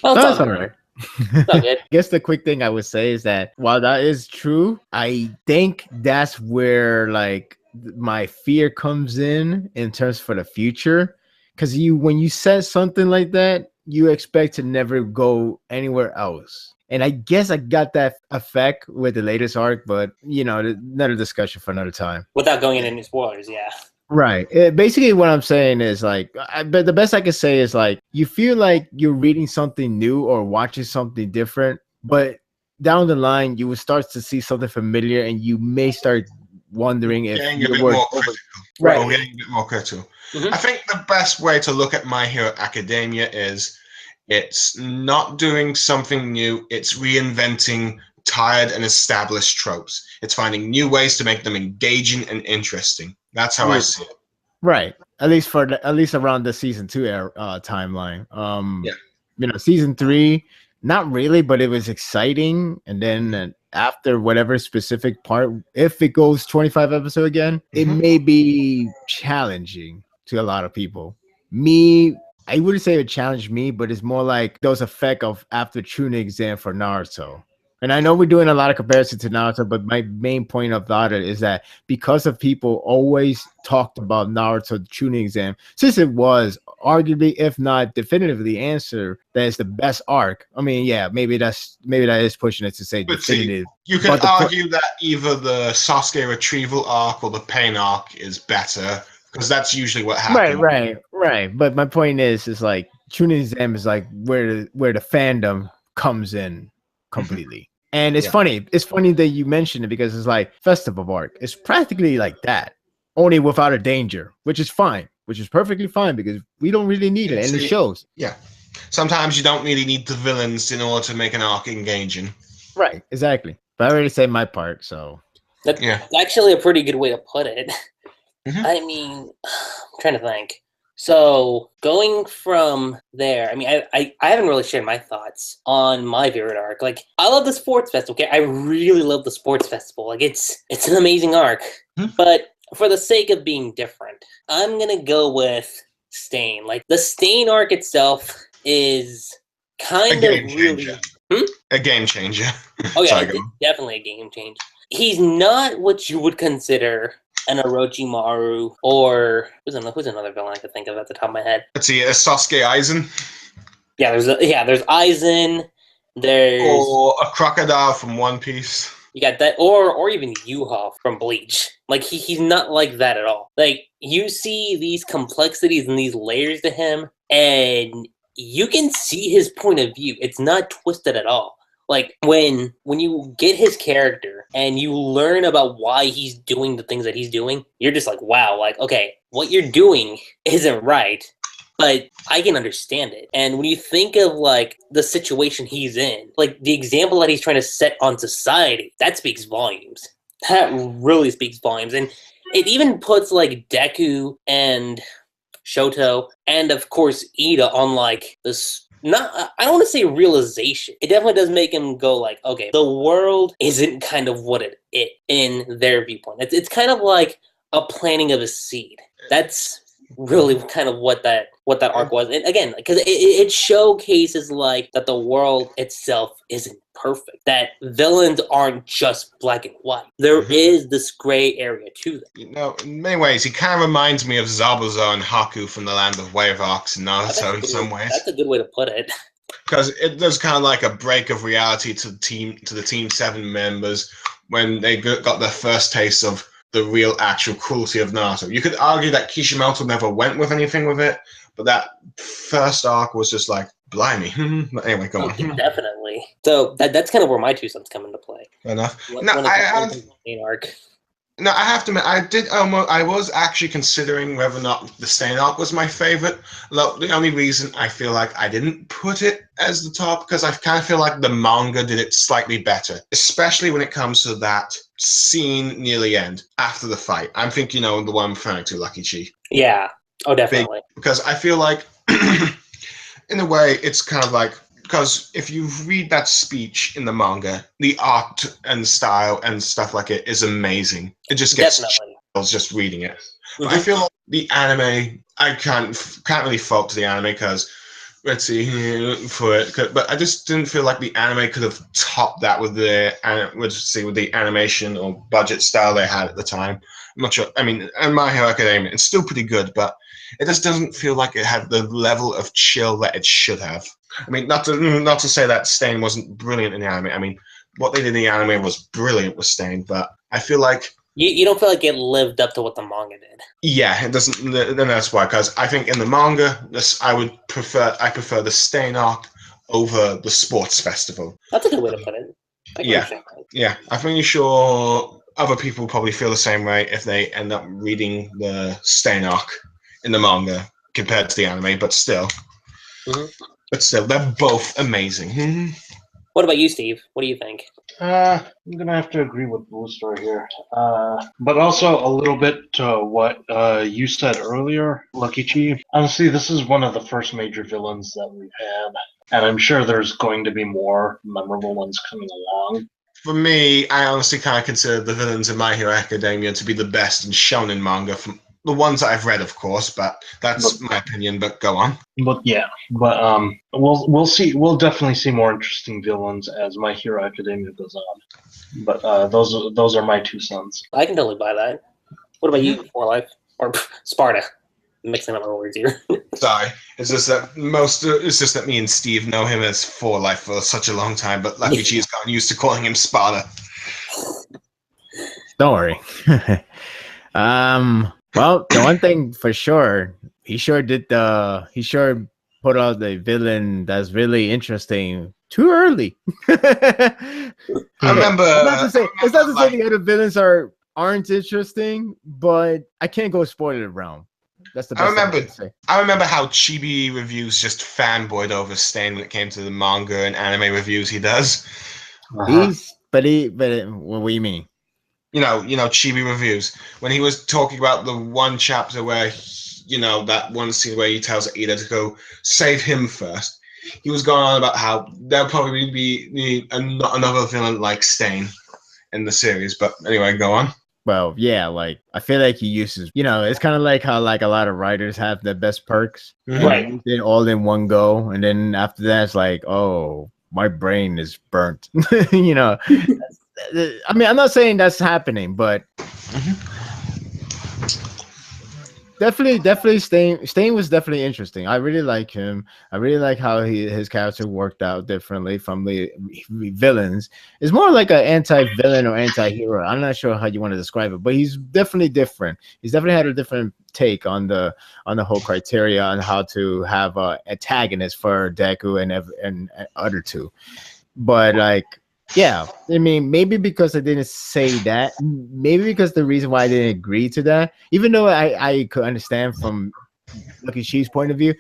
Well, That's all right. It's all good. I guess the quick thing I would say is that while that is true, I think that's where like my fear comes in terms for the future. Because when you said something like that, you expect to never go anywhere else. And I guess I got that effect with the latest arc, but another discussion for another time. Without going into any spoilers, yeah. Right. Basically, what I'm saying is like, but the best I can say is like, you feel like you're reading something new or watching something different, but down the line, you will start to see something familiar, and you may start wondering if getting a you bit were more critical. right. Or getting a bit more critical. Mhm. I think the best way to look at My Hero Academia is it's not doing something new. It's reinventing tired and established tropes. It's finding new ways to make them engaging and interesting. That's how I see it. Right. At least around the season 2 timeline. Yeah. Season 3, not really, but it was exciting. And then after whatever specific part, if it goes 25 episodes again, it may be challenging to a lot of people. I wouldn't say it challenged me, but it's more like those effect of after tuning exam for Naruto. And I know we're doing a lot of comparison to Naruto, but my main point about it is that because of people always talked about Naruto tuning exam, since it was arguably, if not definitively, answer that is the best arc. I mean, yeah, maybe that is pushing it to say But definitive. you can argue that either the Sasuke retrieval arc or the Pain arc is better, because that's usually what happens. Right. But my point is like tuning exam is like where the fandom comes in completely. And it's funny. It's funny that you mentioned it because it's like festival arc. It's practically like that, only without a danger, which is fine, which is perfectly fine because we don't really need it, and it shows. Yeah. Sometimes you don't really need the villains in order to make an arc engaging. Right. Exactly. But I already said my part, so That's actually a pretty good way to put it. I mean, I'm trying to think. So going from there, I mean, I haven't really shared my thoughts on my favorite arc. Like, I love the sports festival. Okay, I really love the sports festival. Like, it's an amazing arc. But for the sake of being different, I'm gonna go with Stain. Like, the Stain arc itself is kind of really a game changer. Oh yeah, it's definitely a game changer. He's not what you would consider an Orochimaru, or who's another villain I could think of at the top of my head? Let's see, Sasuke Aizen. Yeah, there's Aizen. Or a crocodile from One Piece. You got that, or even Yuha from Bleach. Like he's not like that at all. Like you see these complexities and these layers to him, and you can see his point of view. It's not twisted at all. Like when you get his character and you learn about why he's doing the things that he's doing, you're just like, wow, like, okay, what you're doing isn't right, but I can understand it. And when you think of like the situation he's in, like the example that he's trying to set on society, that speaks volumes. That really speaks volumes. And it even puts like Deku and Shoto and of course Ida on like this, I don't want to say realization. It definitely does make him go like, okay, the world isn't kind of what it is in their viewpoint. It's kind of like a planting of a seed. That's really kind of what that arc was. And again, because it showcases like that the world itself isn't perfect. That villains aren't just black and white. There is this gray area to them. You know, in many ways, he kind of reminds me of Zabuza and Haku from the Land of Wave Arcs in Naruto in some ways. That's a good way to put it. Because it does kind of like a break of reality to the Team 7 members when they got their first taste of the real actual cruelty of Naruto. You could argue that Kishimoto never went with anything with it, but that first arc was just like, blimey. But anyway, go on. Definitely. So that's kind of where my 2 cents come into play. Fair enough. When it comes to the main arc. No, I have to admit, I was actually considering whether or not the Stain arc was my favorite. Look, the only reason I feel like I didn't put it as the top because I kind of feel like the manga did it slightly better, especially when it comes to that scene near the end after the fight. I'm thinking, the one I'm referring to, Lucky Chi. Yeah. Oh, definitely. Because I feel like, in a way, it's kind of like. Because if you read that speech in the manga, the art and style and stuff like it is amazing. It just gets chills just reading it. But I feel like the anime, I can't really fault the anime because, let's see for it. But I just didn't feel like the anime could have topped that with the animation or budget style they had at the time. I'm not sure. I mean, and My Hero Academia, it's still pretty good, but it just doesn't feel like it had the level of chill that it should have. I mean, not to say that Stain wasn't brilliant in the anime. I mean, what they did in the anime was brilliant with Stain, but I feel like you don't feel like it lived up to what the manga did. Yeah, it doesn't. Then that's why, because I think in the manga, I prefer the Stain arc over the sports festival. That's a good way to put it. Yeah, I'm pretty sure other people probably feel the same way if they end up reading the Stain arc in the manga compared to the anime, but still. But still, they're both amazing. What about you, Steve? What do you think? I'm gonna have to agree with Blue Star here, but also a little bit to what you said earlier, Lucky Chi. Honestly, this is one of the first major villains that we've had, and I'm sure there's going to be more memorable ones coming along. For me, I honestly kind of consider the villains in My Hero Academia to be the best in shonen manga from the ones that I've read, of course, but that's my opinion. But go on. We'll see. We'll definitely see more interesting villains as My Hero Academia goes on. But those are my 2 cents. I can totally buy that. What about you, For Life or Sparta? I'm mixing up my words here. Sorry, it's just that me and Steve know him as For Life for such a long time, but Lucky Chi's gotten used to calling him Sparta. Don't worry. Well, the one thing for sure, he sure put out the villain that's really interesting too early. I remember. It's not to say the other villains aren't interesting, but I can't go spoiler around. That's the best thing I can say. I remember how Chibi Reviews just fanboyed over Stain when it came to the manga and anime reviews he does. But what do you mean? You know, Chibi Reviews, when he was talking about the one chapter where, that one scene where he tells Ida to go save him first, he was going on about how there'll probably be another villain like Stain in the series. But anyway, go on. Well, yeah, like I feel like he uses, it's kind of like how like a lot of writers have their best perks, right? They all in one go, and then after that, it's like, oh, my brain is burnt, I mean, I'm not saying that's happening, but definitely Stain was definitely interesting. I really like him. I really like how his character worked out differently from the villains. It's more like an anti-villain or anti-hero. I'm not sure how you want to describe it, but he's definitely different. He's definitely had a different take on the whole criteria on how to have a antagonist for Deku and other two. But like, yeah, I mean, maybe because I didn't say that, maybe because the reason why I didn't agree to that, even though I could understand from Lucky Chi's point of view,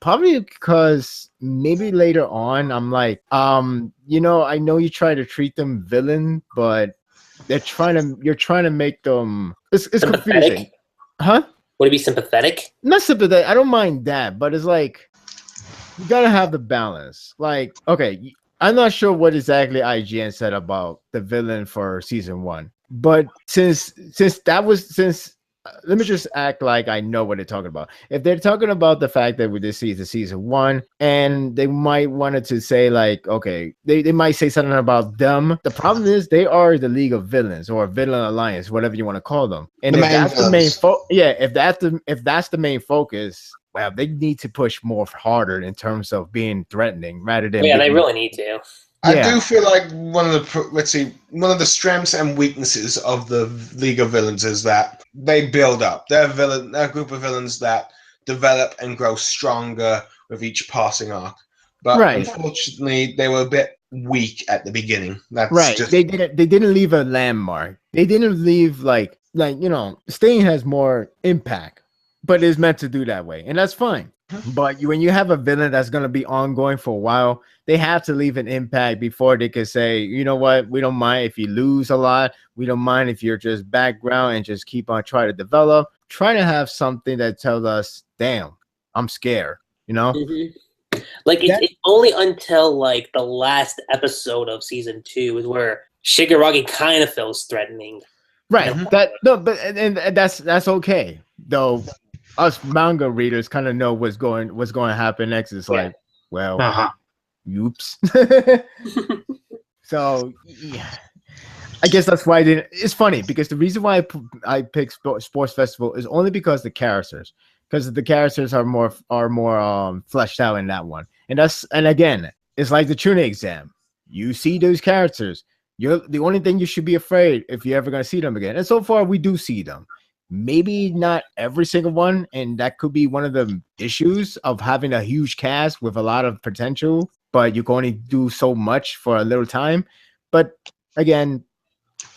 probably because maybe later on I'm like, I know you try to treat them villain, but you're trying to make them it's confusing, huh? Would it be sympathetic? Not sympathetic. I don't mind that, but it's like you gotta have the balance. Like, okay. I'm not sure what exactly IGN said about the villain for season 1, but since let me just act like I know what they're talking about. If they're talking about the fact that we did see the season 1, and they might wanted to say like, okay, they might say something about them. The problem is they are the League of Villains or Villain Alliance, whatever you want to call them. And if that's the main if that's the main focus, well, they need to push more harder in terms of being threatening rather than. Yeah, they really need to. I do feel like one of the strengths and weaknesses of the League of Villains is that they build up. They're a group of villains that develop and grow stronger with each passing arc. But unfortunately, they were a bit weak at the beginning. That's right. just They didn't leave a landmark. They didn't leave like Stain has more impact, but it's meant to do that way, and that's fine. But when you have a villain that's going to be ongoing for a while, they have to leave an impact before they can say, you know what, we don't mind if you lose a lot. We don't mind if you're just background and just keep on trying to develop. Try to have something that tells us, damn, I'm scared, Like it's only until like the last episode of season 2 is where Shigaraki kind of feels threatening. Right. And that's okay. Though us manga readers kind of know what's going to happen next. It's like, well, oops. So yeah. I guess that's why I didn't. It's funny because the reason why I picked Sports Festival is only because the characters are more fleshed out in that one. And again, it's like the tuning exam. You see those characters. You're the only thing you should be afraid if you're ever going to see them again. And so far, we do see them. Maybe not every single one, and that could be one of the issues of having a huge cast with a lot of potential, but you can only do so much for a little time. But again,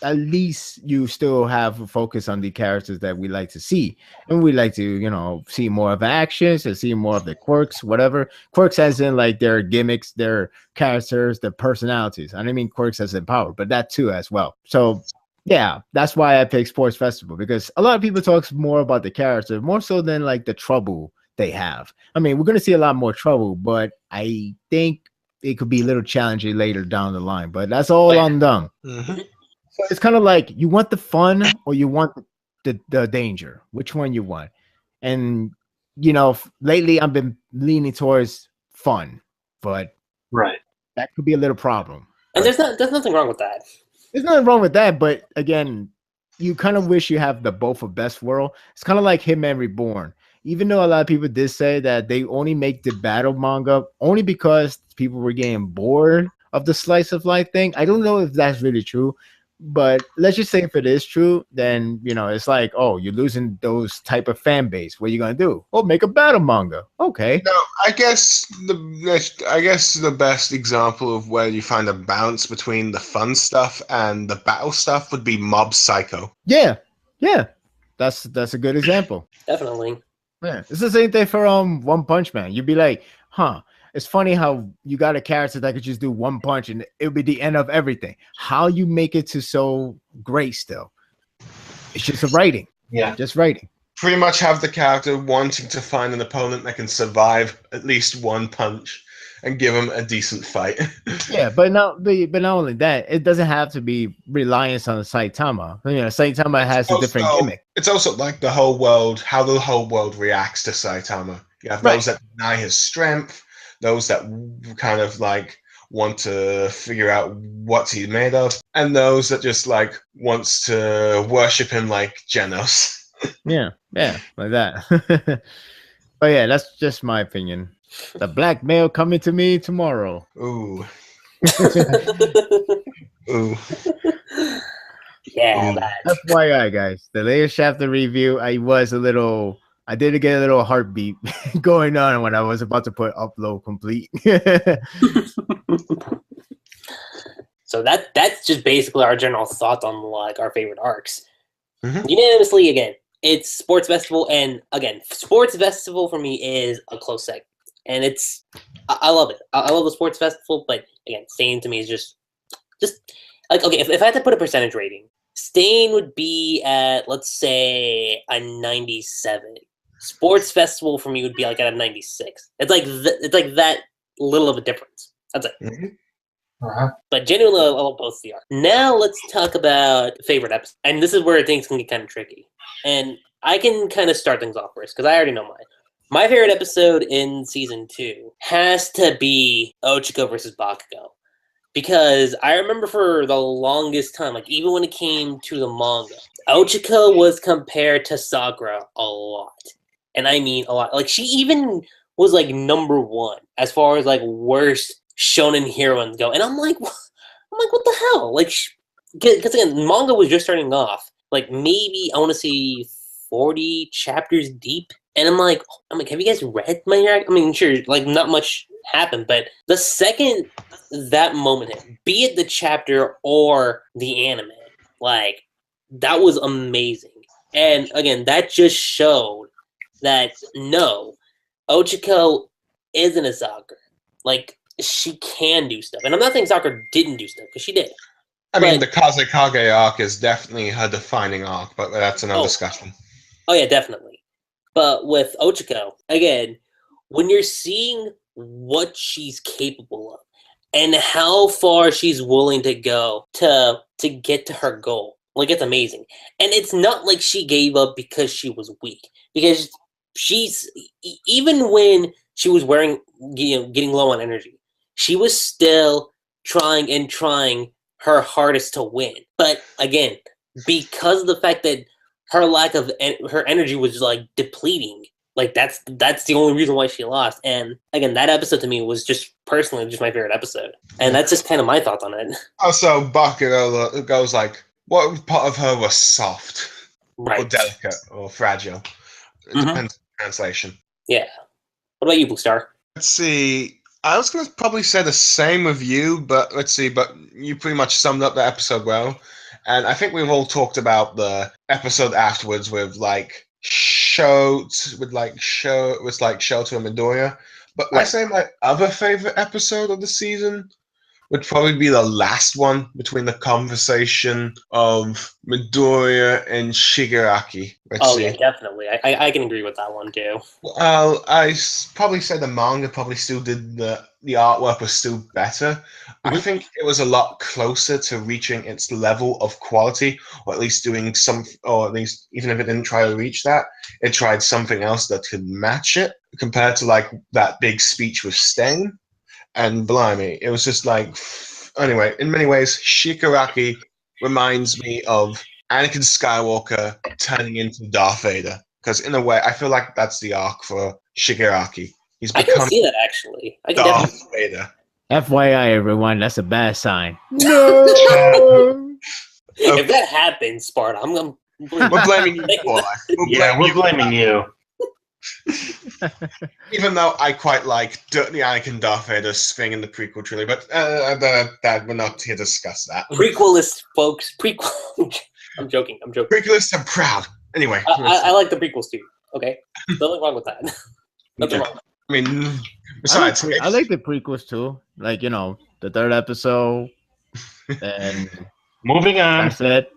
at least you still have a focus on the characters that we like to see, and we like to see more of actions and see more of the quirks, whatever quirks as in like their gimmicks, their characters, their personalities. I don't mean quirks as in power, but that too as well. So yeah, that's why I picked Sports Festival, because a lot of people talk more about the character more so than like the trouble they have. I mean, we're going to see a lot more trouble, but I think it could be a little challenging later down the line, but that's all on them. So it's kind of like, you want the fun or you want the danger? Which one you want? And lately I've been leaning towards fun, but that could be a little problem. And there's nothing wrong with that. There's nothing wrong with that, but again, you kind of wish you have the both of best world. It's kind of like Hitman Reborn. Even though a lot of people did say that they only make the battle manga only because people were getting bored of the slice of life thing. I don't know if that's really true. But let's just say if it is true, then it's like, oh, you're losing those type of fan base. What are you gonna do? Oh, make a battle manga. Okay. No, I guess the best example of where you find a balance between the fun stuff and the battle stuff would be Mob Psycho. Yeah, that's a good example. Definitely. Yeah, it's the same thing for One Punch Man. You'd be like, huh. It's funny how you got a character that could just do one punch and it'll be the end of everything. How you make it to so great still? It's just a writing. Yeah. Just writing. Pretty much have the character wanting to find an opponent that can survive at least one punch and give him a decent fight. Yeah, but not only that, it doesn't have to be reliance on Saitama. Saitama has a different gimmick. It's also like how the whole world reacts to Saitama. You have those that deny his strength, those that kind of like want to figure out what he's made of, and those that just like wants to worship him like Genos. yeah, like that. But yeah, that's just my opinion. The black male coming to me tomorrow. Ooh. Ooh. Yeah, FYI, guys, the latest chapter review, I did get a little heartbeat going on when I was about to put upload complete. So that's just basically our general thoughts on like our favorite arcs. Unanimously, again, it's Sports Festival, and again, Sports Festival for me is a close second, and I love it. I love the Sports Festival, but again, Stain to me is just like, okay, if I had to put a percentage rating, Stain would be at, let's say, a 97. Sports Festival for me would be like at a 96. It's like that little of a difference. That's it. But genuinely, I love both the art. Now let's talk about favorite episode, and this is where things can get kind of tricky. And I can kind of start things off first because I already know mine. My favorite episode in season 2 has to be Ochiko versus Bakugo. Because I remember for the longest time, like even when it came to the manga, Ochiko was compared to Sakura a lot. And I mean a lot. Like she even was like number 1 as far as like worst shonen heroines go. And I'm like, what the hell? Like, because again, manga was just starting off. Like maybe I want to say 40 chapters deep. And I'm like, have you guys read my? I mean, sure, like not much happen. But the second that moment hit, be it the chapter or the anime, like, that was amazing. And again, that just showed that no, Ochiko isn't a soccer. Like, she can do stuff. And I'm not saying soccer didn't do stuff, because she did. I mean, the Kazekage arc is definitely her defining arc, but that's another discussion. Oh, yeah, definitely. But with Ochiko, again, when you're seeing what she's capable of and how far she's willing to go to get to her goal, like, it's amazing. And it's not like she gave up because she was weak. Because she's, even when she was getting low on energy, she was still trying her hardest to win. But again, because of the fact that her lack of her energy was like depleting, like that's the only reason why she lost. And again, that episode to me was just personally just my favorite episode, and that's just kind of my thoughts on it. Also, Bakugo goes like, what part of her was soft, Right, or delicate, or fragile? It depends on the translation. Yeah. What about you, Blue Star? Let's see. I was going to probably say the same of you, but let's see. But you pretty much summed up the episode well. And I think we've all talked about the episode afterwards with like Shoto and Midoriya. But I say my other favorite episode of the season would probably be the last one between the conversation of Midoriya and Shigaraki. Yeah, definitely. I can agree with that one too. Well, probably say the manga probably still did the artwork was still better. I think it was a lot closer to reaching its level of quality, or at least doing or at least even if it didn't try to reach that, it tried something else that could match it compared to like that big speech with Stain. And blimey, it was just like, anyway, in many ways, Shigaraki reminds me of Anakin Skywalker turning into Darth Vader. Because in a way, I feel like that's the arc for Shigaraki. He's become I can see that, actually. I can Darth definitely... Vader. FYI, everyone, that's a bad sign. No! If that happens, Sparta, we're blaming you for that. We're blaming you. Even though I quite like the Anakin Darth Vader thing in the prequel trilogy, but that we're not here to discuss that. Prequelists, folks. I'm joking. Prequelists are proud. Anyway, I like the prequels too. Okay, nothing wrong with that. Nothing wrong. I mean, besides, I like the prequels too. Like, the third episode. And moving on. That's it.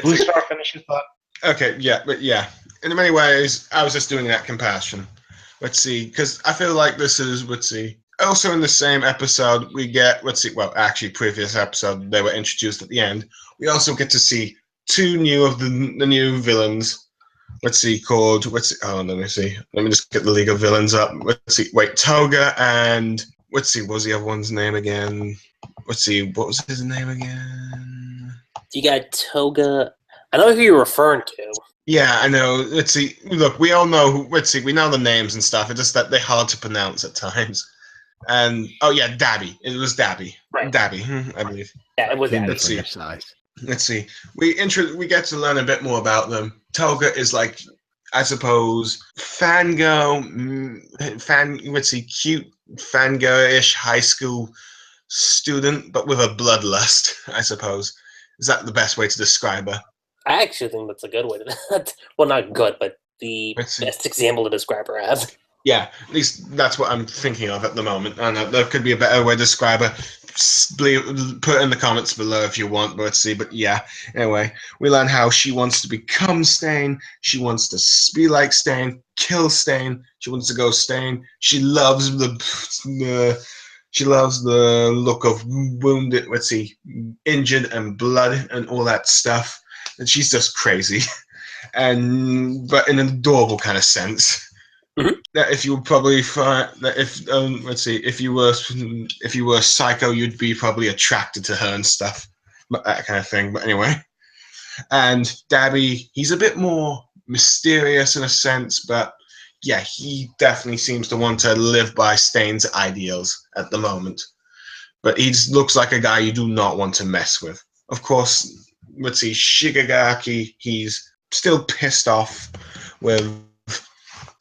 Blue Star, finish your thought. Okay, yeah. In many ways, I was just doing that comparison. Let's see, because I feel like this is, also in the same episode, we get, previous episode, they were introduced at the end. We also get to see two of the new villains. Let me see. Let me just get the League of Villains up. Toga and, what was the other one's name again? What was his name again? You got Toga. I know who you're referring to. Yeah, I know. Let's see. Look, we all know we know the names and stuff. It's just that they're hard to pronounce at times. And Dabby. It was Dabby. Right. Dabby, I believe. Yeah, it was Dabby. Let's see. We get to learn a bit more about them. Toga is like, I suppose, cute fangirl-ish high school student, but with a bloodlust, I suppose. Is that the best way to describe her? I actually think that's a good way to... well, not good, but the best example to describe her as. Yeah, at least that's what I'm thinking of at the moment. I know there could be a better way to describe her. Put it in the comments below if you want, but let's see. But yeah, anyway, we learn how she wants to become Stain. She wants to be like Stain, kill Stain. She wants to go Stain. She loves the look of wounded, injured and blood and all that stuff. And she's just crazy, but in an adorable kind of sense. Mm-hmm. That if you would probably find that if you were psycho, you'd be probably attracted to her and stuff, but that kind of thing. But anyway, and Dabby, he's a bit more mysterious in a sense, but yeah, he definitely seems to want to live by Stain's ideals at the moment. But he looks like a guy you do not want to mess with. Of course, Shigaraki, he's still pissed off with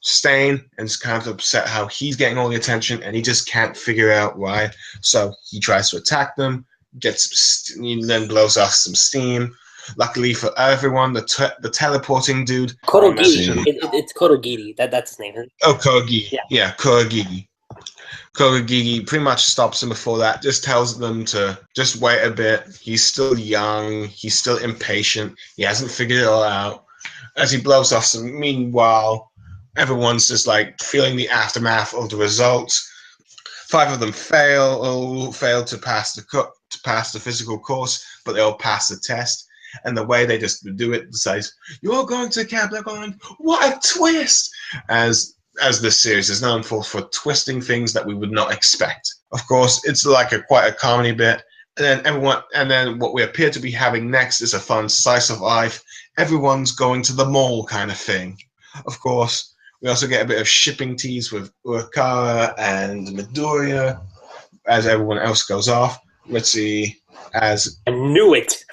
Stain and is kind of upset how he's getting all the attention and he just can't figure out why. So he tries to attack them, then blows off some steam. Luckily for everyone, the teleporting dude. Kodogiri. It's Kodogiri. That's his name. Oh, Kodogiri. Yeah. Yeah, Kodogiri. Kodogiri pretty much stops him before that, just tells them to just wait a bit. He's still young. He's still impatient. He hasn't figured it all out. As he blows off some, meanwhile, everyone's just like feeling the aftermath of the results. 5 of them fail to pass the physical course, but they'll pass the test. And the way they just do it says, "You're going to camp." They're going, "What a twist!" As this series is known for twisting things that we would not expect. Of course, it's like quite a comedy bit. And then what we appear to be having next is a fun slice of life. Everyone's going to the mall kind of thing. Of course, we also get a bit of shipping tease with Uekara and Midoriya as everyone else goes off. Let's see, I knew it.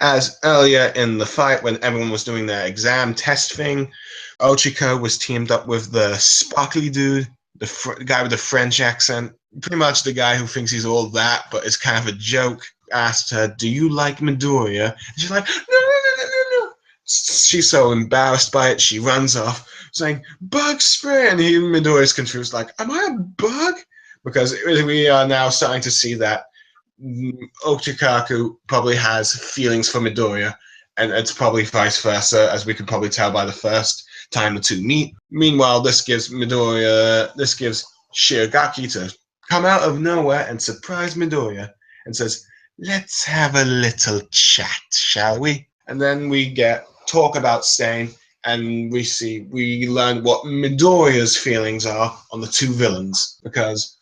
As earlier in the fight, when everyone was doing their exam test thing, Ochiko was teamed up with the sparkly dude, the guy with the French accent, pretty much the guy who thinks he's all that, but it's kind of a joke. Asked her, "Do you like Midoriya?" And she's like, "No. She's so embarrassed by it, she runs off, saying, "Bug spray!" And Midoriya's confused, like, "Am I a bug?" Because we are now starting to see that Ochikaku probably has feelings for Midoriya, and it's probably vice versa, as we could probably tell by the first time the two meet. Meanwhile, this gives Shiogaki to come out of nowhere and surprise Midoriya, and says, "Let's have a little chat, shall we?" And then we get talk about Stain, and we learn what Midoriya's feelings are on the two villains, because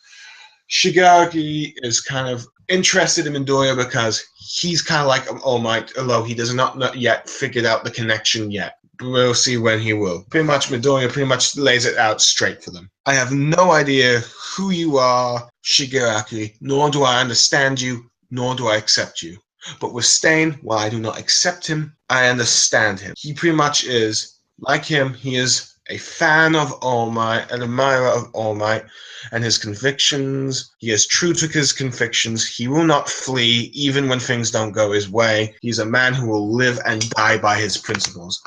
Shigaraki is kind of interested in Midoriya because he's kind of like All Might, although he does not yet figured out the connection yet. We'll see when he will. Midoriya pretty much lays it out straight for them. "I have no idea who you are, Shigaraki, nor do I understand you, nor do I accept you. But with Stain, while I do not accept him, I understand him. He pretty much is, like him, he is a fan of All Might, an admirer of All Might, and his convictions. He is true to his convictions. He will not flee, even when things don't go his way. He's a man who will live and die by his principles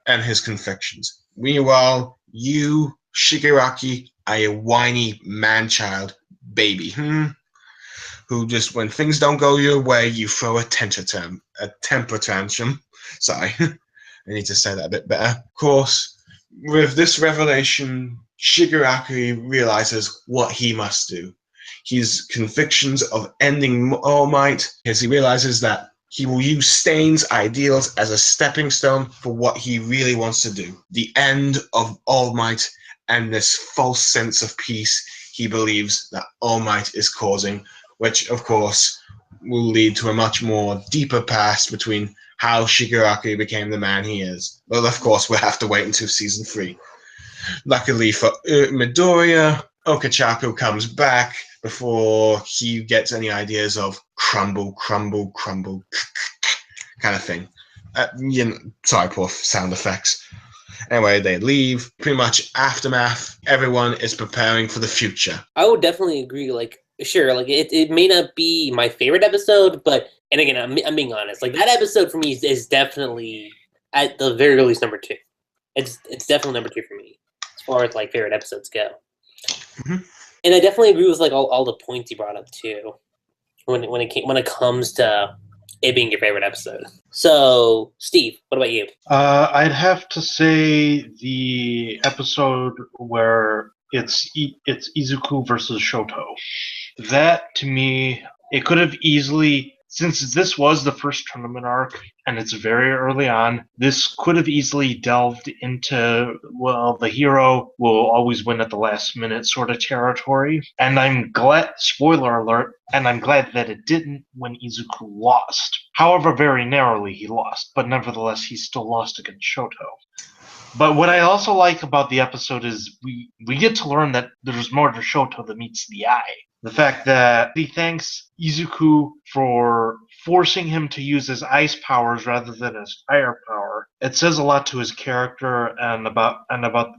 and his convictions. Meanwhile, you, Shigaraki, are a whiny man-child baby, who just, when things don't go your way, you throw a temper tantrum. Sorry, I need to say that a bit better. Of course, with this revelation, Shigaraki realizes what he must do. His convictions of ending All Might, as he realizes that he will use Stain's ideals as a stepping stone for what he really wants to do. The end of All Might and this false sense of peace he believes that All Might is causing, which, of course, will lead to a much more deeper past between how Shigaraki became the man he is. Well, of course, we'll have to wait until season 3. Luckily for Midoriya, Okachaku comes back before he gets any ideas of crumble kind of thing. Sorry, poor sound effects. Anyway, they leave. Pretty much aftermath. Everyone is preparing for the future. I would definitely agree. Sure, it may not be my favorite episode, but, and again, I'm being honest. That episode for me is definitely, at the very least, number 2. It's definitely number 2 for me, as far as favorite episodes go. Mm-hmm. And I definitely agree with all the points you brought up too, when it comes to it being your favorite episode. So, Steve, what about you? I'd have to say the episode where it's Izuku versus Shoto. That, to me, it could have easily, since this was the first tournament arc and it's very early on, this could have easily delved into, well, the hero will always win at the last minute sort of territory. And I'm glad, spoiler alert, and I'm glad that it didn't when Izuku lost. However, very narrowly he lost, but nevertheless he still lost against Shoto. But what I also like about the episode is we get to learn that there's more to Shoto than meets the eye. The fact that he thanks Izuku for forcing him to use his ice powers rather than his fire power, it says a lot to his character and about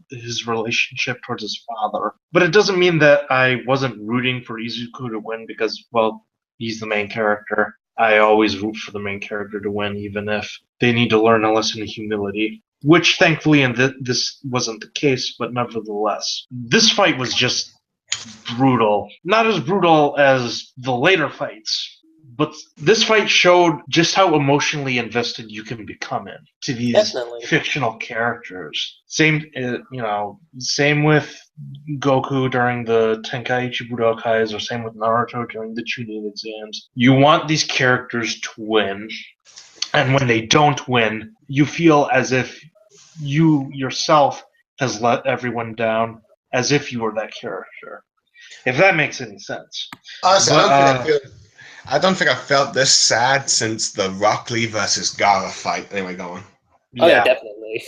his relationship towards his father. But it doesn't mean that I wasn't rooting for Izuku to win because, well, he's the main character. I always root for the main character to win, even if they need to learn a lesson of humility. Which, thankfully, this wasn't the case, but nevertheless. This fight was just brutal. Not as brutal as the later fights, but this fight showed just how emotionally invested you can become to these Definitely. fictional characters. Same with Goku during the Tenkaichi Budokais, or same with Naruto during the Chunin exams. You want these characters to win, and when they don't win, you feel as if you yourself has let everyone down, as if you were that character. If that makes any sense. Honestly, I don't think I felt this sad since the Rock Lee versus Gaara fight. Anyway, go on. Oh yeah, definitely.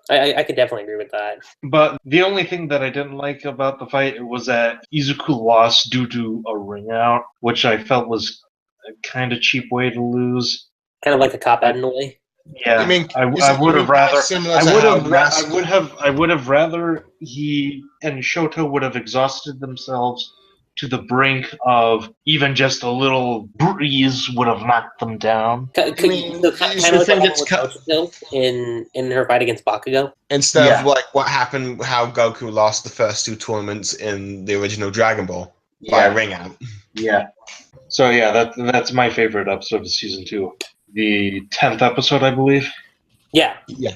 I could definitely agree with that. But the only thing that I didn't like about the fight was that Izuku lost due to a ring out, which I felt was a kind of cheap way to lose. Kind of like a cop out in a way. Yeah, You mean, I would have rather. I would have rather he and Shoto would have exhausted themselves to the brink of even just a little breeze would have knocked them down. Kind of like what happened with Ochako in her fight against Bakugo. Instead of like what happened, how Goku lost the first two tournaments in the original Dragon Ball by a ring out. Yeah. So yeah, that's my favorite episode of season 2. The 10th episode, I believe. Yeah. Yeah.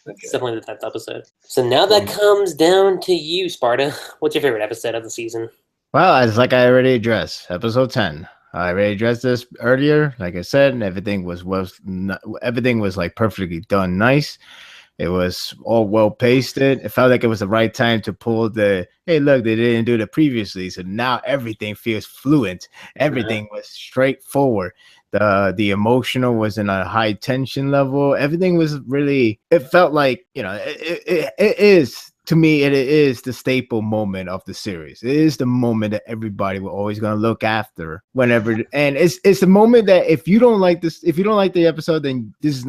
Okay. It's definitely the 10th episode. So now that comes down to you, Sparta. What's your favorite episode of the season? Well, it's like I already addressed. Episode 10. I already addressed this earlier. Like I said, everything was like perfectly done, nice. It was all well pasted. It felt like it was the right time to pull the, hey, look, they didn't do it previously, so now everything feels fluent. Everything was straightforward. The emotional was in a high tension level. Everything was really, it felt like, it is, to me, it is the staple moment of the series. It is the moment that everybody will always going to look after whenever, and it's the moment that if you don't like the episode, then this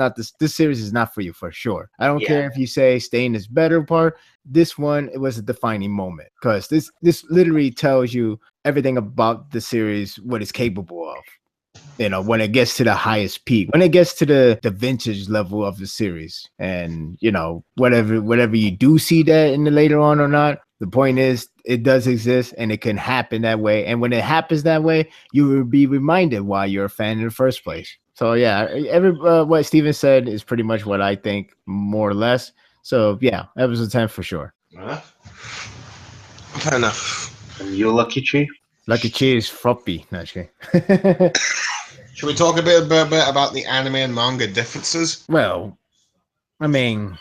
series is not for you for sure. I don't care if you say Stain is better part. This one, it was a defining moment because this literally tells you everything about the series, what it's capable of. When it gets to the highest peak, when it gets to the vintage level of the series, and whatever you do see that in the later on or not, the point is it does exist and it can happen that way. And when it happens that way, you will be reminded why you're a fan in the first place. So yeah, what Steven said is pretty much what I think, more or less. So yeah, episode 10 for sure. Fair enough. And you, Lucky Chi? Lucky Chi is floppy. Not sure. Should we talk a bit about the anime and manga differences? Well, I mean,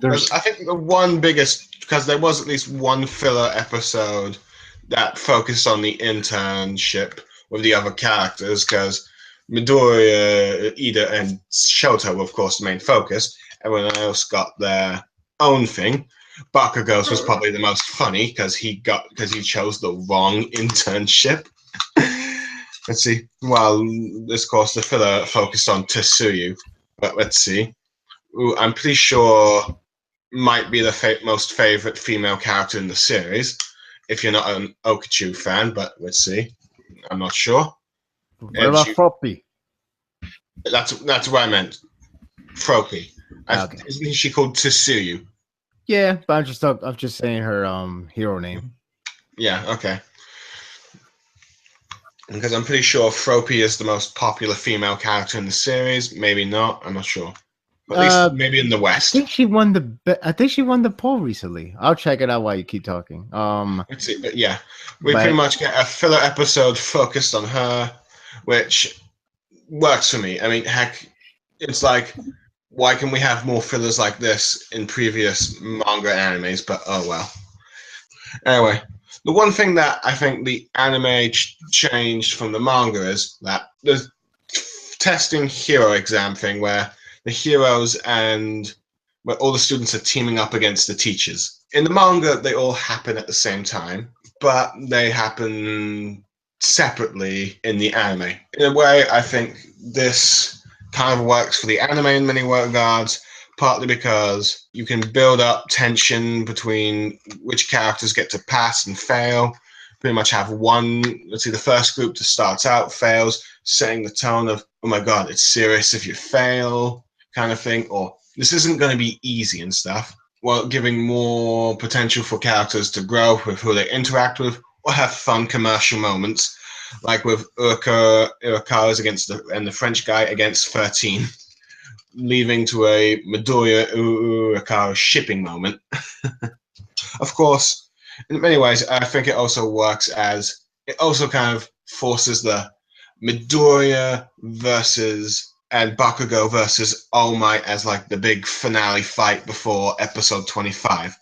I think the one biggest, because there was at least one filler episode that focused on the internship with the other characters, because Midoriya, Ida, and Shoto were, of course, the main focus. Everyone else got their own thing. Bakugo's was probably the most funny because he chose the wrong internship. Let's see. Well, this course the filler focused on Tetsuyu, but let's see. I'm pretty sure might be the most favorite female character in the series. If you're not an Okachu fan, but let's see. I'm not sure. What about Floppy? That's what I meant. Floppy. Okay. Isn't she called Tetsuyu? Yeah, but I'm just saying her hero name. Yeah, okay. Because I'm pretty sure Froppy is the most popular female character in the series. Maybe not. I'm not sure. But at least maybe in the West. I think she won the poll recently. I'll check it out while you keep talking. Let's see. But yeah, we pretty much get a filler episode focused on her, which works for me. I mean, heck, it's like, why can we have more fillers like this in previous manga animes? But oh well. Anyway, the one thing that I think the anime changed from the manga is that the testing hero exam thing where the heroes and where all the students are teaming up against the teachers. In the manga, they all happen at the same time, but they happen separately in the anime. In a way, I think this kind of works for the anime in many regards, partly because you can build up tension between which characters get to pass and fail. Pretty much have one, let's see, the first group that starts out fails, setting the tone of, oh my god, it's serious if you fail, kind of thing, or this isn't going to be easy and stuff, while giving more potential for characters to grow with who they interact with, or have fun commercial moments, like with Uraka's against the French guy against 13, leading to a Midoriya Uraka shipping moment. Of course, in many ways, I think it also works as, it also kind of forces the Midoriya versus and Bakugo versus All Might as like the big finale fight before episode 25.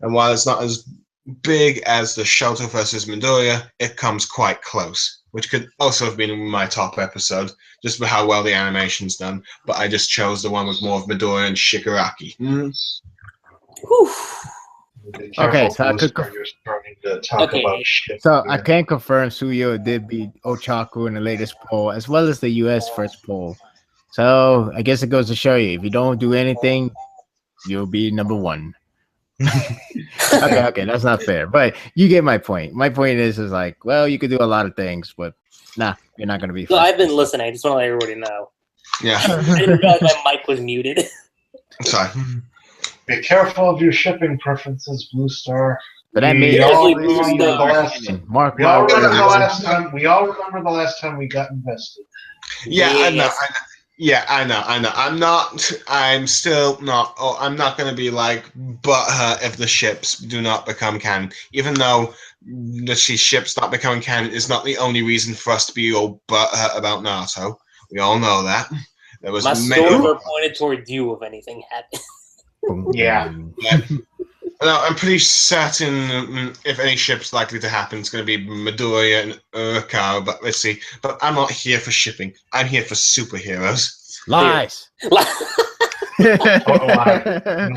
And while it's not as big as the Shoto versus Midoriya, it comes quite close, which could also have been my top episode, just for how well the animation's done. But I just chose the one with more of Midoriya and Shigaraki. Okay, so I could you're starting to talk about shit. So I can confirm Suyo did beat Ochaku in the latest poll, as well as the U.S. first poll. So I guess it goes to show you, if you don't do anything, you'll be number one. Okay, that's not fair. But you get my point. My point is like, well, you could do a lot of things, but nah, you're not going to be So first. I've been listening. I just want to let everybody know. Yeah. I didn't realize my mic was muted. Sorry. Be careful of your shipping preferences, Blue Star. But that made We all all the remember the last Mark. We all remember the last time we got invested. Yeah, Yes. I know. I'm still not. Oh, I'm not going to be like butthurt if the ships do not become canon. Even though the ships not becoming canon is not the only reason for us to be all butthurt about Naruto. We all know that. There was My many. sword were pointed toward you if anything happened. Yeah. No, I'm pretty certain if any ship's likely to happen, it's going to be Midoriya and Uraka. But let's see. But I'm not here for shipping. I'm here for superheroes. Lies. Well, I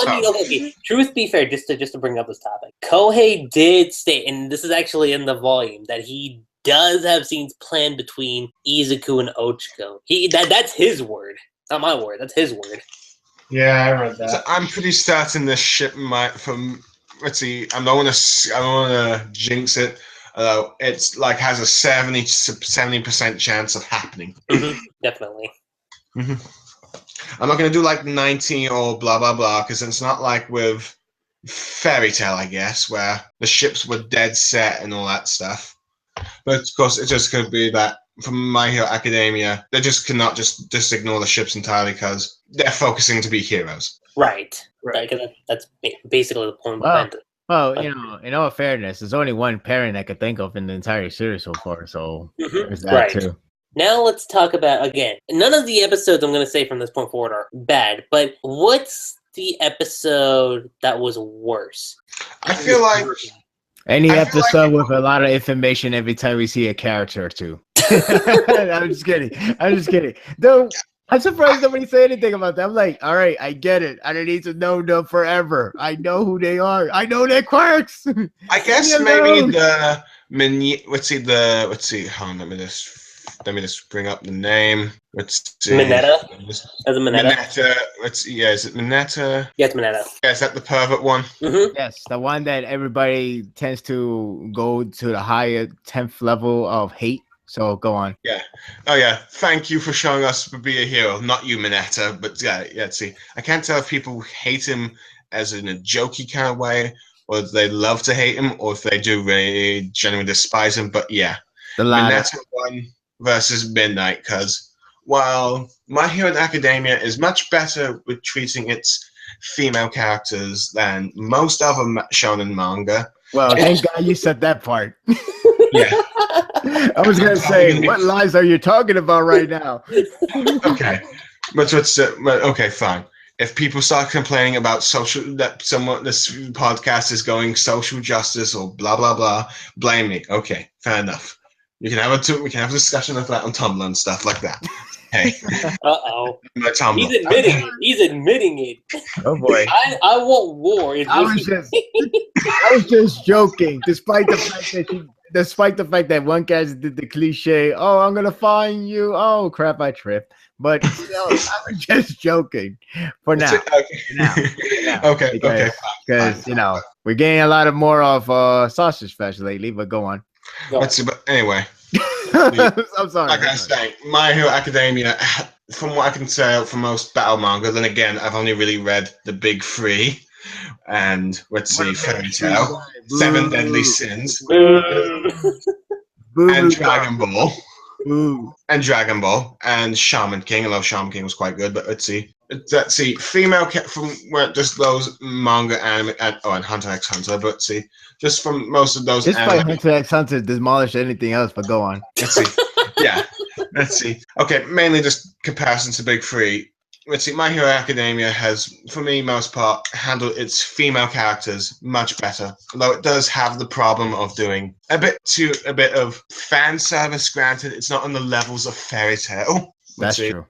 mean, okay. Truth be fair, just to bring up this topic, Kohei did state, and this is actually in the volume, that he does have scenes planned between Izuku and Ochiko. That's his word, not my word. That's his word. Yeah, I read that. So I'm pretty certain this ship might. Let's see. I don't want to jinx it. It's like has a 70% chance of happening. Definitely. I'm not going to do like 90 or blah blah blah, because it's not like with Fairy Tail, I guess, where the ships were dead set and all that stuff. But of course, it just could be that from My Hero Academia, they just cannot just ignore the ships entirely because they're focusing to be heroes. Right. That's basically the point behind it. Well, in all fairness, there's only one pairing I could think of in the entire series so far, so there's that too. Now let's talk about, again, none of the episodes I'm going to say from this point forward are bad, but what's the episode that was worse? I feel like any episode with a lot of information every time we see a character or two. I'm just kidding. Though I'm surprised nobody said anything about that. I'm like, all right, I get it. I don't need to know them forever. I know who they are. I know their quirks. I guess maybe let's see. Hold on, let me just bring up the name. Let's see. Mineta? As a Mineta? Mineta. Let's see. Yeah, is it Mineta? Yeah, it's Mineta. Yeah, is that the pervert one? Mm-hmm. Yes, the one that everybody tends to go to the higher 10th level of hate. So go on. Yeah. Oh yeah. Thank you for showing us to be a hero. Not you, Mineta, but yeah. See, I can't tell if people hate him as in a jokey kind of way, or if they love to hate him, or if they do really genuinely despise him. But yeah, the latter. Mineta won versus Midnight, because while My Hero Academia is much better with treating its female characters than most other shonen manga. Well, thank God you said that part. Yeah. I was going to say, what lies are you talking about right now? Okay. But okay, fine. If people start complaining about this podcast is going social justice or blah, blah, blah, blame me. Okay, fair enough. We can have a discussion of that on Tumblr and stuff like that. Hey. Uh-oh. He's admitting it. Oh boy. I want war. I was just joking, despite the fact that despite the fact that one guy did the cliche, "Oh, I'm gonna find you." Oh crap, I tripped. But still, I'm just joking for now. Okay. Now. Okay. Because we're getting a lot of more of Sausage Fest lately. But go on. Let's see. But anyway, I'm sorry. like I was saying, My Hero Academia, from what I can tell for most battle manga, then again, I've only really read the big three, and let's see, Fairy Tail, Seven Deadly Sins, and Dragon Ball. And Dragon Ball and Shaman King, although Shaman King was quite good. But let's see, female from just those manga, anime, and Hunter x Hunter. But let's see, just from most of those. Just by Hunter x Hunter demolish anything else. But go on. Let's see, yeah, let's see. Okay, mainly just comparison to big three. Let's see, My Hero Academia has, for me, most part, handled its female characters much better. Although it does have the problem of doing a bit of fan service. Granted, it's not on the levels of Fairy Tail. That's true.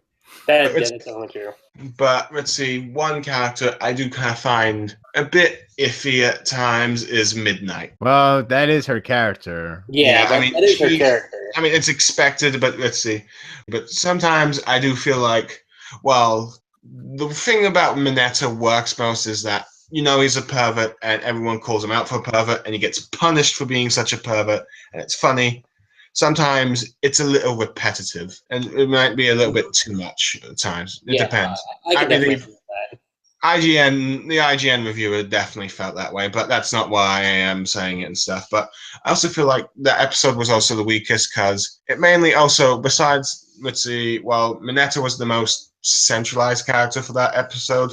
That's definitely true. But let's see, one character I do kind of find a bit iffy at times is Midnight. Well, that is her character. Yeah, I mean, that is her character. I mean, it's expected, but let's see. But sometimes I do feel like, well, the thing about Mineta works most is that, he's a pervert and everyone calls him out for a pervert and he gets punished for being such a pervert and it's funny. Sometimes it's a little repetitive and it might be a little bit too much at times. It depends. I believe that. The IGN reviewer definitely felt that way, but that's not why I am saying it and stuff. But I also feel like that episode was also the weakest because it mainly also, besides, let's see, Mineta was the most centralized character for that episode.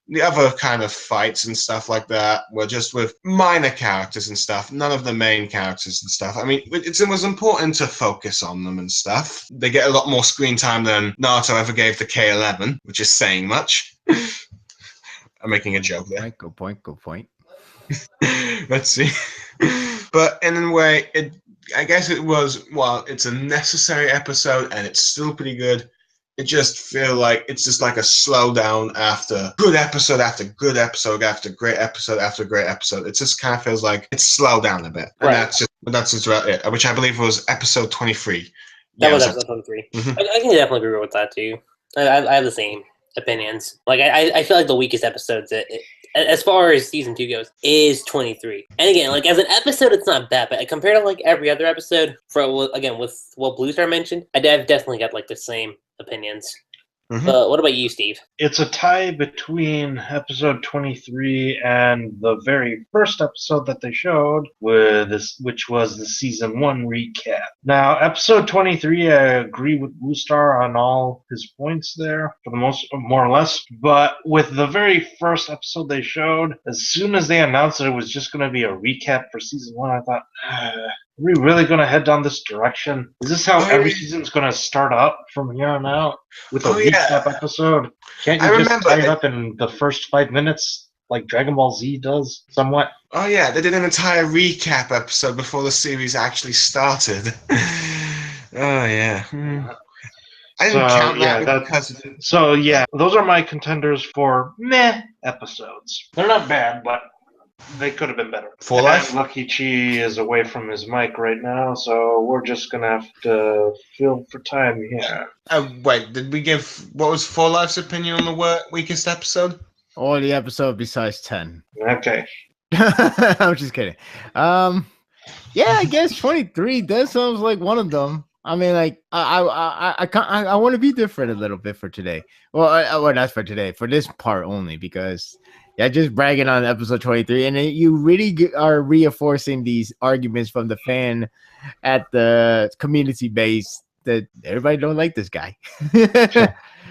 The other kind of fights and stuff like that were just with minor characters and stuff, none of the main characters and stuff. I mean, it was important to focus on them and stuff. They get a lot more screen time than Naruto ever gave the K11, which is saying much. I'm making a joke there. Good point. Let's see. But in a way, I guess it was, it's a necessary episode and it's still pretty good. It just feel like it's just like a slowdown after good episode after good episode after great episode after great episode. It just kind of feels like it's slowed down a bit. And right. That's just about it, which I believe was episode 23. That was episode 23. Mm-hmm. I can definitely agree with that too. I have the same opinions. Like I feel like the weakest episodes, as far as season 2 goes, is 23. And again, like as an episode, it's not bad, but compared to like every other episode, with what Blue Star mentioned, I've definitely got like the same opinions. Mm-hmm. What about you, Steve? It's a tie between episode 23 and the very first episode that they showed, which was the season 1 recap. Now, episode 23, I agree with Blue Star on all his points there, for the most, more or less. But with the very first episode they showed, as soon as they announced that it was just going to be a recap for season 1, I thought, are we really going to head down this direction? Is this how every season's going to start up from here on out? With a recap episode? Can't you just tie it up in the first 5 minutes like Dragon Ball Z does, somewhat? Oh yeah, they did an entire recap episode before the series actually started. Oh yeah. I didn't count that. So yeah, those are my contenders for meh episodes. They're not bad, but they could have been better. For Life? Lucky Chi is away from his mic right now, so we're just going to have to fill for time here. Wait, did we give... What was For Life's opinion on the weakest episode? All the episode besides 10. Okay. I'm just kidding. Yeah, I guess 23 does sounds like one of them. I mean, like, I want to be different a little bit for today. Well, not for today, for this part only, because... Yeah, just bragging on episode 23, and you really are reinforcing these arguments from the fan at the community base that everybody don't like this guy.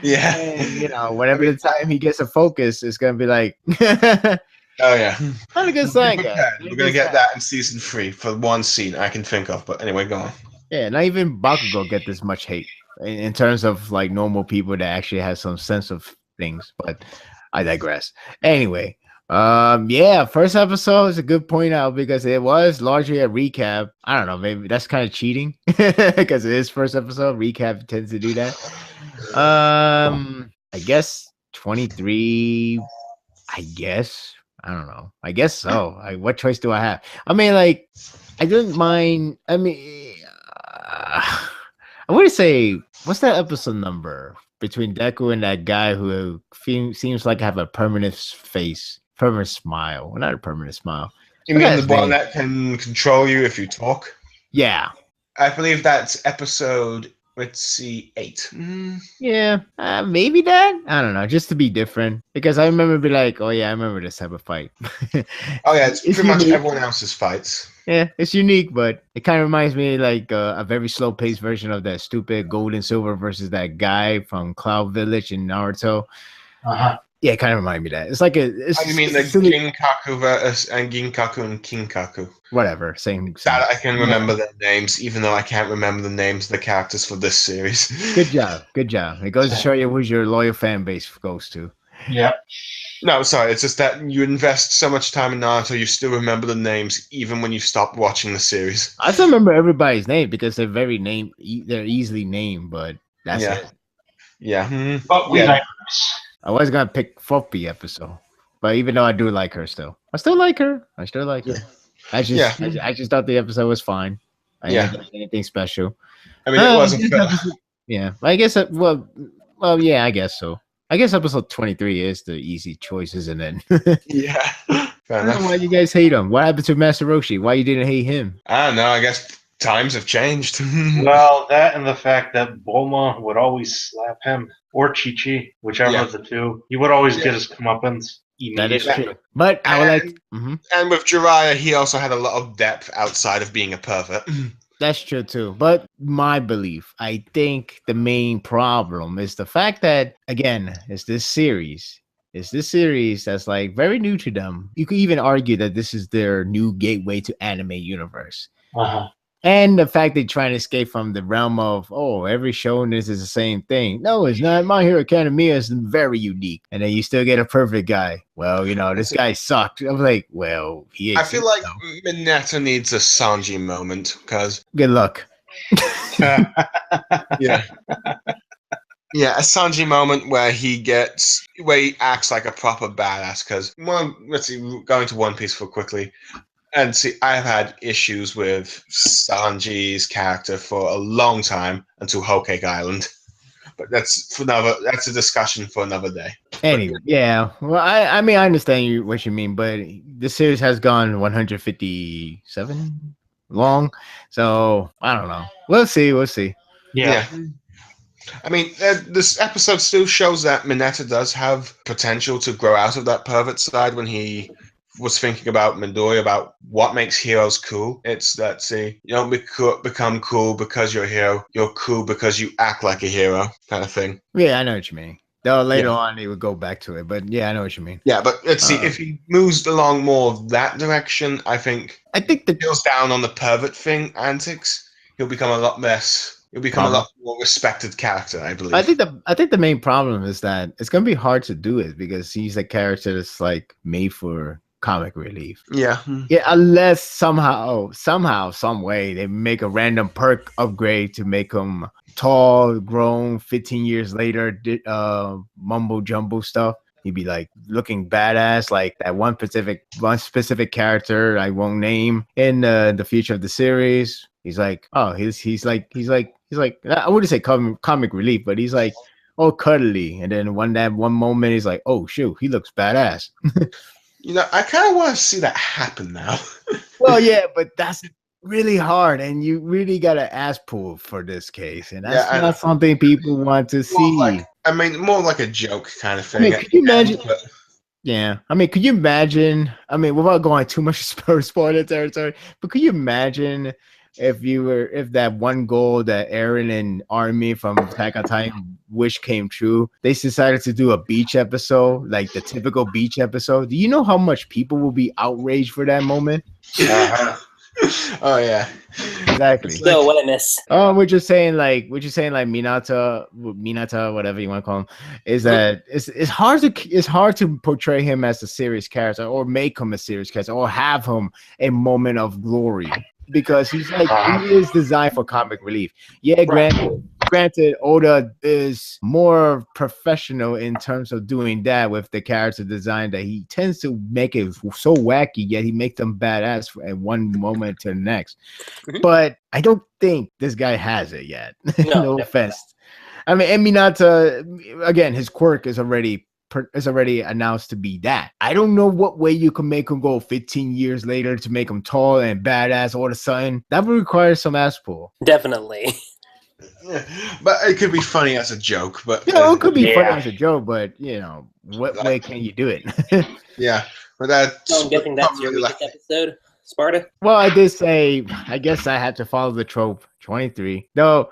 Yeah, and, whenever the time he gets a focus, it's gonna be like, oh yeah, not a good sign. We're gonna get that in season 3 for one scene I can think of. But anyway, go on. Yeah, not even Bakugo get this much hate in terms of like normal people that actually has some sense of things, but. I digress. Anyway, first episode is a good point out because it was largely a recap. I don't know, maybe that's kind of cheating because it is first episode. Recap tends to do that. I guess 23. I don't know. I guess so. What choice do I have? I mean, like, I don't mind. I mean, I wouldn't say what's that episode number between Deku and that guy who seems like have a permanent face, permanent smile. Well, not a permanent smile. You Forgot mean the his one name. that can control you if you talk? Yeah. I believe that's episode, let's see, 8. Yeah, maybe that. I don't know, just to be different. Because I remember be like, oh yeah, I remember this type of fight. Oh yeah, it's pretty much unique. everyone else's fights. Yeah, it's unique, but it kind of reminds me like a very slow paced version of that stupid Gold and Silver versus that guy from Cloud Village in Naruto. Yeah, it kind of reminds me of that. It's like You mean the Ginkaku versus and Ginkaku and Kinkaku? Whatever, same. That I can remember their names, even though I can't remember the names of the characters for this series. Good job. It goes to show you who your loyal fan base goes to. Yeah. No, sorry, it's just that you invest so much time in Naruto, you still remember the names even when you stop watching the series. I still remember everybody's name because they're they're easily named, but that's it. Yeah. But we like I was gonna pick Foppy episode, but even though I do like her still, I still like her. I just thought the episode was fine. I didn't think anything special. I mean, it wasn't. Yeah, I guess. Well, yeah, I guess so. I guess episode 23 is the easy choice, isn't it? Yeah. Fair I don't know enough. why you guys hate him. What happened to Master Roshi? Why you didn't hate him? I don't know. I guess times have changed. Well, that and the fact that Bulma would always slap him, or Chi-Chi, whichever of the two. He would always get his comeuppance That is immediately. true. But I would like. And with Jiraiya, he also had a lot of depth outside of being a pervert. That's true too. But my belief, I think the main problem is the fact that, again, it's this series that's like very new to them. You could even argue that this is their new gateway to anime universe. And the fact they're trying to escape from the realm of, oh, every show in this is the same thing. No, it's not. My Hero Academia is very unique. And then you still get a perfect guy. Well, this guy sucked. I was like, well, I feel like Mineta needs a Sanji moment because good luck. Yeah, a Sanji moment where he acts like a proper badass. Because let's see, going to One Piece for quickly. And see, I've had issues with Sanji's character for a long time until Whole Cake Island. But that's a discussion for another day. Anyway, yeah. Well, I mean, I understand what you mean, but the series has gone 157 long, so I don't know. We'll see. Yeah. I mean, this episode still shows that Mineta does have potential to grow out of that pervert side when he was thinking about Midori, about what makes heroes cool. It's that, see, you don't become cool because you're a hero. You're cool because you act like a hero, kind of thing. Yeah, I know what you mean. Though later on, he would go back to it, but yeah, I know what you mean. Yeah, but let's see, if he moves along more of that direction, I think the feels down on the pervert thing antics. He'll become a lot less. He'll become a lot more respected character, I believe. I think the main problem is that it's gonna be hard to do it because he's a character that's like made for comic relief. Yeah, unless somehow, some way they make a random perk upgrade to make him tall, grown, 15 years later, mumbo jumbo stuff. He'd be like looking badass, like that one specific character I won't name in the future of the series. He's like, oh, he's like, I wouldn't say comic relief, but he's like, oh, cuddly. And then one moment he's like, oh shoot, he looks badass. I kind of want to see that happen now. Well, yeah, but that's really hard, and you really got to ask pull for this case, and that's not something people want to see. More like a joke kind of thing. Could you imagine? Yeah, could you imagine? Without going too much spoiler territory, but could you imagine if that one goal that Aaron and Armin from Attack on Titan wish came true, they decided to do a beach episode, like the typical beach episode. Do you know how much people will be outraged for that moment? Oh yeah, exactly. So what I miss? We're just saying like Minata, whatever you want to call him, is that it's hard to portray him as a serious character or make him a serious character or have him a moment of glory. Because he is designed for comic relief. Yeah, granted, granted, Oda is more professional in terms of doing that with the character design, that he tends to make it so wacky, yet he makes them badass at one moment to the next. But I don't think this guy has it yet. No offense. I mean, Eminata, again, his quirk is already announced to be that. I don't know what way you can make him go 15 years later to make him tall and badass all of a sudden. That would require some ass pull. Definitely. Yeah, but it could be funny as a joke. But it could be funny as a joke, but what way can you do it? Yeah, but that's. So I'm guessing that's your weakest episode, Sparta. Well, I did say I guess I had to follow the trope 23, though.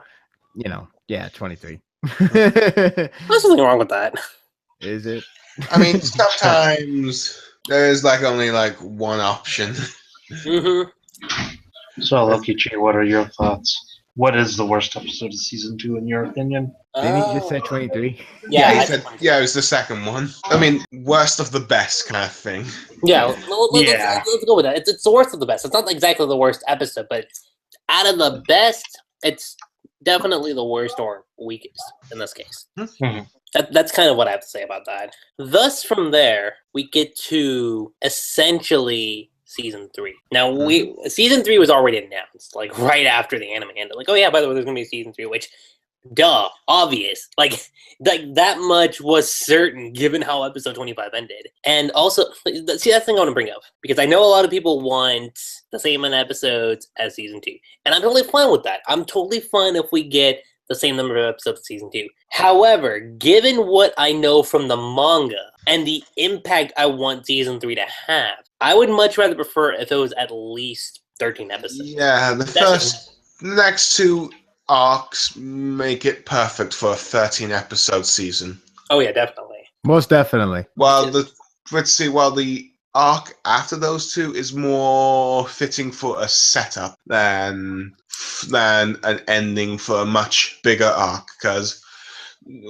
23. There's nothing wrong with that. Is it? I mean, sometimes there's only one option. So, Lucky G, what are your thoughts? What is the worst episode of season 2 in your opinion? Didn't he just say 23? Yeah, he said, it was the second one. I mean, worst of the best kind of thing. Yeah, let's go with that. It's the worst of the best. It's not exactly the worst episode, but out of the best, it's definitely the worst or weakest in this case. Mm-hmm. That's kind of what I have to say about that. Thus, from there, we get to essentially season 3. Now, season 3 was already announced, right after the anime ended. Oh yeah, by the way, there's gonna be season 3, which, duh, obvious. That much was certain, given how episode 25 ended. And also, see, that's the thing I want to bring up, because I know a lot of people want the same amount of episodes as season 2, and I'm totally fine with that. I'm totally fine if we get the same number of episodes as season 2. However, given what I know from the manga and the impact I want season 3 to have, I would much rather prefer if it was at least 13 episodes. Yeah, the next 2 arcs make it perfect for a 13-episode season. Oh yeah, definitely. Most definitely. While the arc after those 2 is more fitting for a setup than an ending for a much bigger arc, because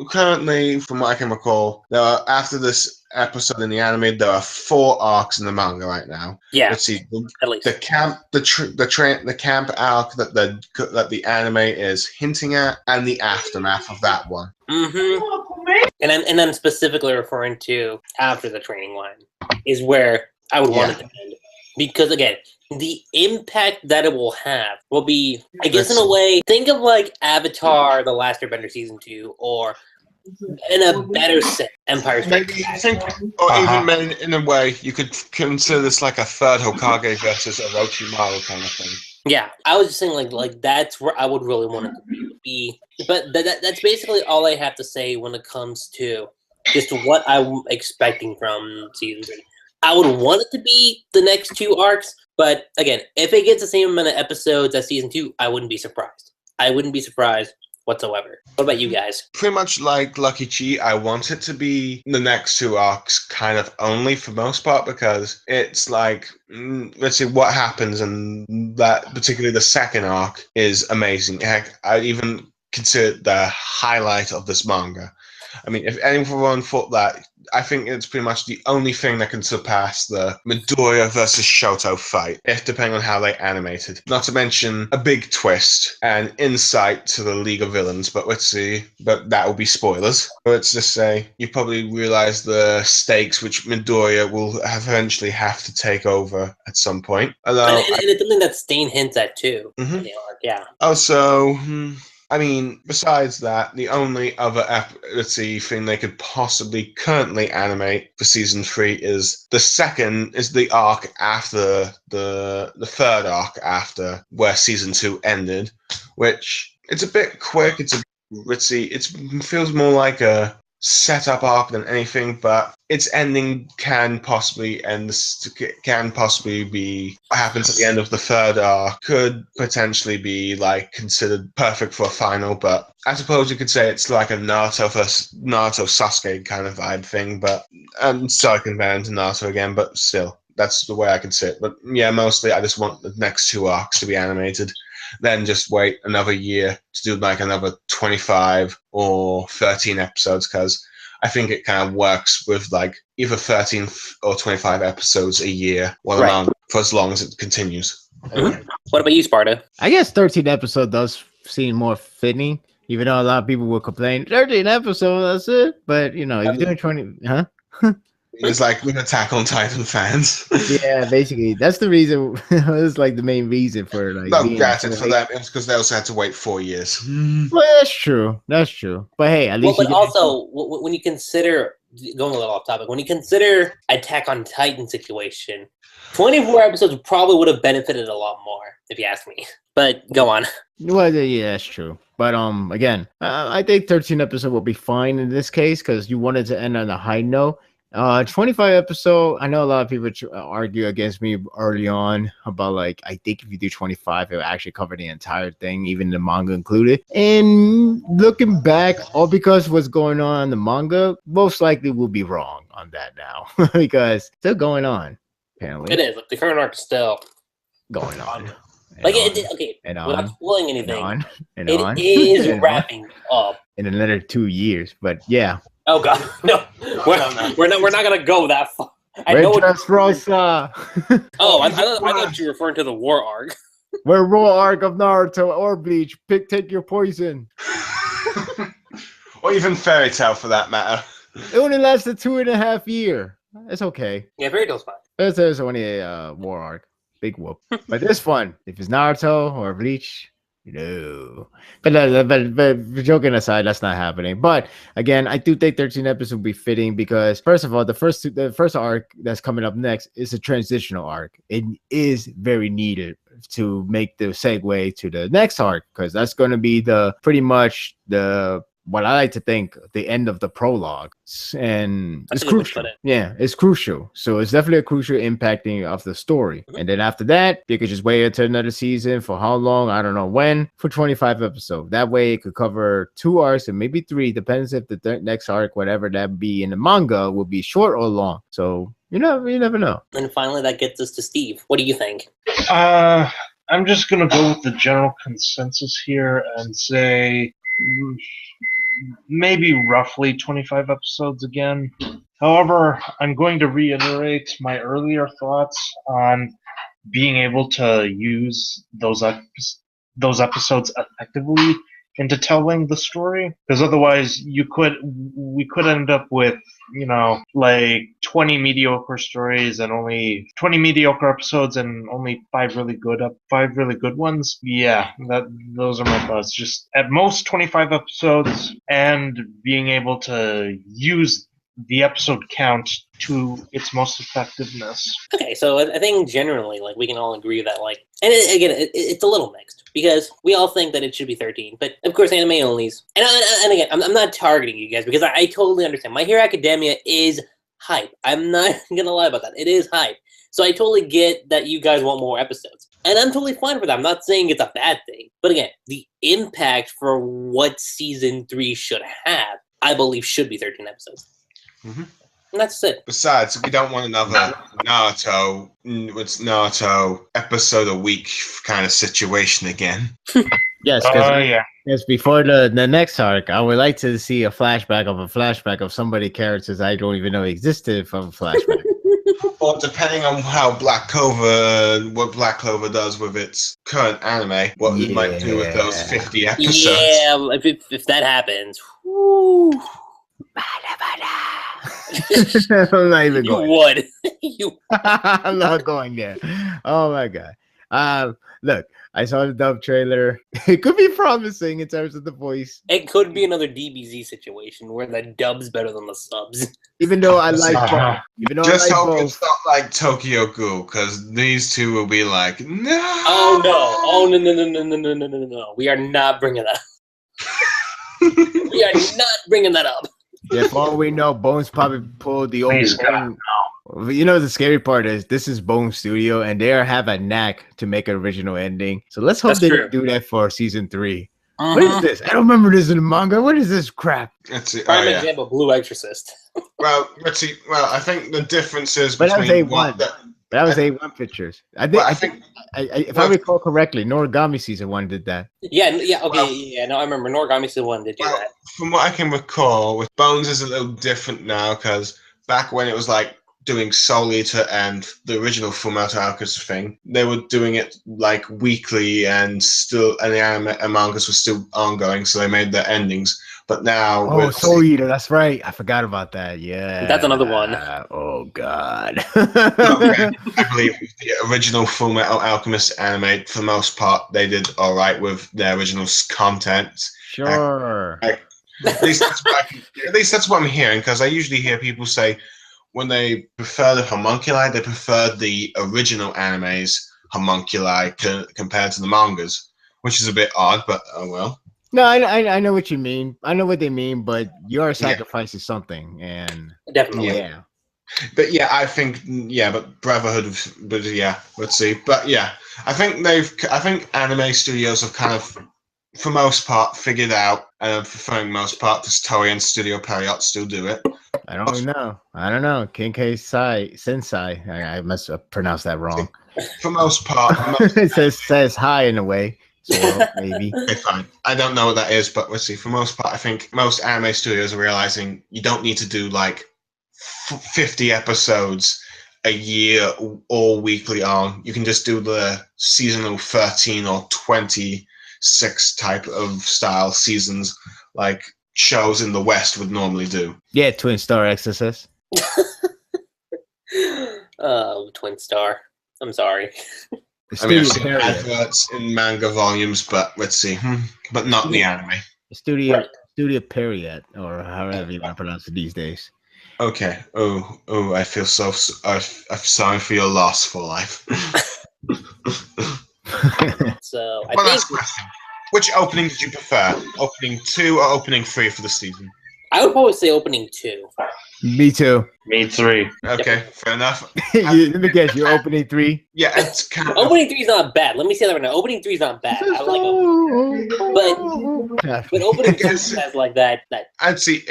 currently, from what I can recall, after this episode in the anime, there are 4 arcs in the manga right now. Yeah, let's see. At least the camp, the camp arc that the anime is hinting at, and the aftermath of that one. And I'm specifically referring to after the training line is where I would want it to end, because again, the impact that it will have will be, I guess, in a way, think of Avatar: The Last Airbender season 2, or in a better sense, Empire Strikes Back. Or even in a way, you could consider this like a third Hokage versus Orochimaru kind of thing. Yeah, I was just saying that's where I would really want it to be. But that's basically all I have to say when it comes to just what I'm expecting from season 3. I would want it to be the next 2 arcs, but again, if it gets the same amount of episodes as season 2, I wouldn't be surprised. I wouldn't be surprised whatsoever. What about you guys? Pretty much like Lucky Chi, I want it to be the next 2 arcs kind of only for most part, because it's let's see what happens, and that particularly the second arc is amazing. Heck, I'd even consider it the highlight of this manga. I mean, if anyone thought that, I think it's pretty much the only thing that can surpass the Midoriya versus Shoto fight, if depending on how they animated. Not to mention a big twist and insight to the League of Villains, but let's see. But that will be spoilers. Let's just say you probably realize the stakes which Midoriya will eventually have to take over at some point. Although, and it's something that Stain hints at too. Mm-hmm. Yeah. Also, I mean, besides that, the only other thing they could possibly currently animate for season 3 is the arc after the third arc after where season 2 ended, which it's a bit quick. It feels more like a setup arc than anything, but its ending can possibly be what happens at the end of the third arc could potentially be considered perfect for a final. But I suppose you could say it's like a Naruto versus Naruto Sasuke kind of vibe thing, but I'm sorry, comparing to Naruto again, but still, that's the way I can see it. But yeah, mostly I just want the next 2 arcs to be animated, then just wait another year to do another 25 or 13 episodes, because I think it kind of works with either 13 or 25 episodes a year, amount for as long as it continues. Mm-hmm. What about you, Sparta? I guess 13 episode does seem more fitting, Even though a lot of people will complain, 13 episodes, that's it. But if you're doing 20, huh? It's like with Attack on Titan fans. Yeah, basically, that's the reason. It's like the main reason for like. No, being granted, so for them, it's because they also had to wait 4 years. Well, that's true. That's true. But hey, at least. But also, when you consider going a little off topic, when you consider Attack on Titan situation, 24 episodes probably would have benefited a lot more, if you ask me. But go on. Well, yeah, that's true. But again, I think 13 episodes will be fine in this case because you wanted to end on a high note. 25 episode. I know a lot of people argue against me early on about like I think if you do 25, it will actually cover the entire thing, even the manga included. And looking back, all because what's going on in the manga, most likely will be wrong on that now because it's still going on. Apparently, it is. Like, the current arc is still going on. Like without spoiling anything, it is wrapping up in another 2 years. But yeah. Oh god, no, we're not gonna go that far. I know Rosa. Oh, I thought you were referring to the war arc. We're war arc of Naruto or Bleach. Take your poison. Or even Fairy Tail for that matter. It only lasted 2.5 years. It's okay. Yeah, Fairy Tail's fine. There's only a war arc. Big whoop. But this one, if it's Naruto or Bleach, But joking aside, that's not happening. But again, I do think 13 episodes will be fitting because first of all, the first arc that's coming up next is a transitional arc. It is very needed to make the segue to the next arc because that's going to be pretty much what I like to think the end of the prologue, and it's crucial. Yeah, it's crucial. So it's definitely a crucial impacting of the story. And then after that, you could just wait until another season for how long? I don't know when. For 25 episodes. That way, it could cover 2 arcs and maybe 3. Depends if the next arc, whatever that be in the manga, will be short or long. So you never know. And finally, that gets us to Steve. What do you think? I'm just gonna go with the general consensus here and say maybe roughly 25 episodes again. However, I'm going to reiterate my earlier thoughts on being able to use those episodes effectively into telling the story, because otherwise we could end up with like 20 mediocre stories and only 20 mediocre episodes and only 5 really good ones. Yeah, those are my thoughts. Just at most 25 episodes and being able to use the episode count to its most effectiveness. Okay, so I think generally, like, we can all agree that, like, and it's a little mixed because we all think that it should be 13, but of course, anime onlys. And again, I'm not targeting you guys because I totally understand. My Hero Academia is hype. I'm not gonna lie about that. It is hype. So I totally get that you guys want more episodes, and I'm totally fine for that. I'm not saying it's a bad thing, but again, the impact for what season 3 should have, I believe, should be 13 episodes. Mm-hmm. And that's it. Besides, we don't want another Naruto episode a week kind of situation again. Yes, because before the next arc, I would like to see a flashback of somebody characters I don't even know existed from a flashback. Or depending on how what Black Clover does with its current anime, what we might do with those 50 episodes. Yeah, if that happens. Whoo. I'm not even going. You would. I'm not going there. Oh my god. Look, I saw the dub trailer. It could be promising in terms of the voice. It could be another DBZ situation where the dub's better than the subs. Even though I like both. Just hope it's not like Tokyo Ghoul, because these two will be like, no. Oh no! Oh no! We are not bringing that up. We are not bringing that up. Yeah, for all we know, Bones probably pulled the old. The scary part is this is Bone Studio, and they have a knack to make an original ending. So let's hope they do that for season 3. What is this? I don't remember this in the manga. What is this crap? Prime example: Blue Exorcist. Well, let's see. Well, I think the difference is between. That was A1 pictures. I think if I recall correctly, Noragami season 1 did that. Yeah, okay, I remember Noragami season 1 did do that. From what I can recall, with Bones is a little different now, because back when it was like doing Soul Eater and the original Fullmetal Alchemist thing, they were doing it like weekly, and the anime and mangas were still ongoing, so they made their endings. But now, Soul Eater, that's right. I forgot about that. Yeah, That's another one. Oh God. I believe the original Fullmetal Alchemist anime, for the most part, they did all right with their original content. Sure. At least that's what I'm hearing, because I usually hear people say when they prefer the homunculi, they prefer the original anime's homunculi compared to the mangas, which is a bit odd, but oh well. No, I know what you mean. I know what they mean, but you are sacrificing something, and Definitely. yeah. But yeah, I think but Brotherhood, but yeah, let's see. But yeah, I think anime studios have kind of, for most part, figured out, and for the most part, because Toei and Studio Period still do it. I don't know. Kinkei Sensei. I must have pronounced that wrong. For most part, It says hi in a way. So maybe. Okay, fine. I don't know what that is, but let's see. For most part, I think most anime studios are realizing you don't need to do like 50 episodes a year all weekly on. You can just do the seasonal 13 or 26 type of style seasons like shows in the West would normally do. Yeah, Twin Star Exorcist. Oh, Twin Star. I'm sorry. I mean, I've seen adverts in manga volumes, but let's see. But not the anime. Studio Period, or however you want to pronounce it these days. Okay. Oh, I feel I'm sorry for your loss for life. So One last question. Which opening did you prefer? Opening 2 or opening 3 for the season? I would probably say opening 2. Me too. Me 3. Okay, fair enough. Let me guess, you're opening 3? Yeah, it's kind of... Opening 3 is not bad. Let me say that right now. Opening 3 is not bad. I like it. But opening 2 has like that. I'd see,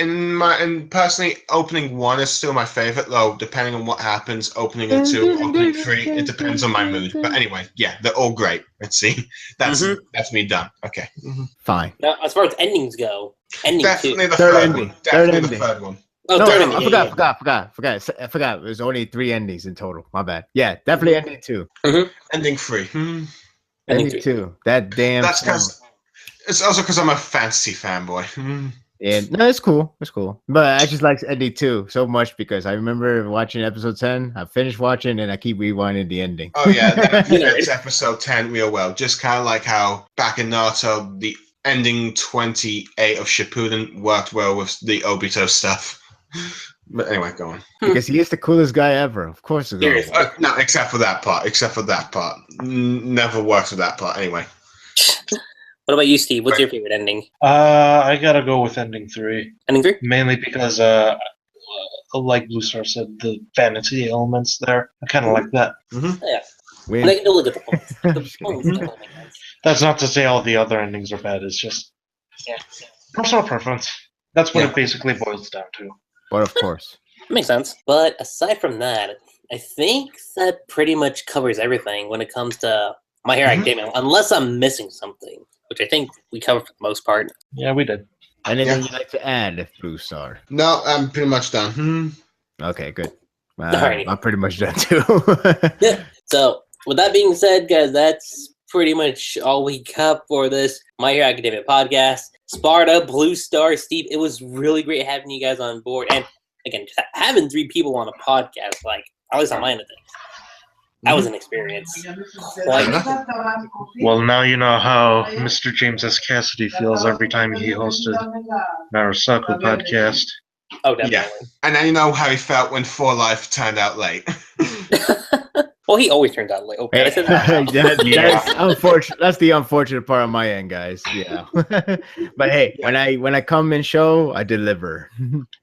personally, opening 1 is still my favorite, though, depending on what happens. Opening 2, opening 3, it depends on my mood. But anyway, yeah, they're all great. Let's see. That's me done. Okay. Fine. Now, as far as endings go, ending Definitely 2. the Third third ending. one. Definitely Third the third one. Oh, No, third I ending. forgot. There's only 3 endings in total. My bad. Yeah, definitely ending 2. Ending 3. Ending 2. That damn. That's because it's also because I'm a fantasy fanboy. Yeah, no, it's cool. It's cool. But I just like ending 2 so much because I remember watching episode 10. I finished watching and I keep rewinding the ending. Oh yeah, it's episode 10 real well. Just kind of like how back in Naruto, the ending 28 of Shippuden worked well with the Obito stuff. But anyway, go on. Because he is the coolest guy ever. Of course it is. No, except for that part. Never works with that part. Anyway. What about you, Steve? What's your favorite ending? I gotta go with ending 3. Ending 3? Mainly because, like Blue Star said, the fantasy elements there. I kind of like that. Yeah. Win. Like, no, look at the points. The points don't make sense. That's not to say all the other endings are bad. It's just personal preference. That's what it basically boils down to. But of course. Makes sense. But aside from that, I think that pretty much covers everything when it comes to My Hero Academia, unless I'm missing something, which I think we covered for the most part. Yeah, we did. Anything you'd like to add, Blue Star? No, I'm pretty much done. Okay, good. Alrighty. I'm pretty much done too. Yeah. So, with that being said, guys, that's pretty much all we got for this My Hero Academia podcast. Sparta, Blue Star, Steve, it was really great having you guys on board. And again, just having 3 people on a podcast, like, at least on my end of things, that was an experience. Well, now you know how Mr. James S. Cassidy feels every time he hosted Narasaku podcast. Oh, definitely. Yeah. And now you know how he felt when 4 Life turned out late. Well, he always turns out late. Okay, I said that. That's unfortunate. That's the unfortunate part on my end, guys. Yeah. But hey, when I come and show, I deliver.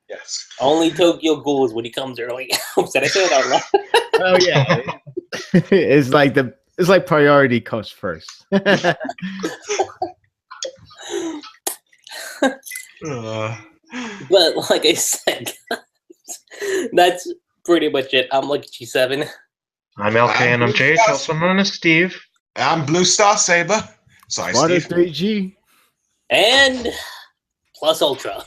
Yes. Only Tokyo Ghoul is when he comes early. Did I say that out loud? Oh yeah. It's like priority comes first. But like I said, that's pretty much it. I'm Lucky G7. I'm lkmnjh, also known as Steve. I'm BlueStarSaber. Sorry, Steve. Sparda3g. And Plus Ultra.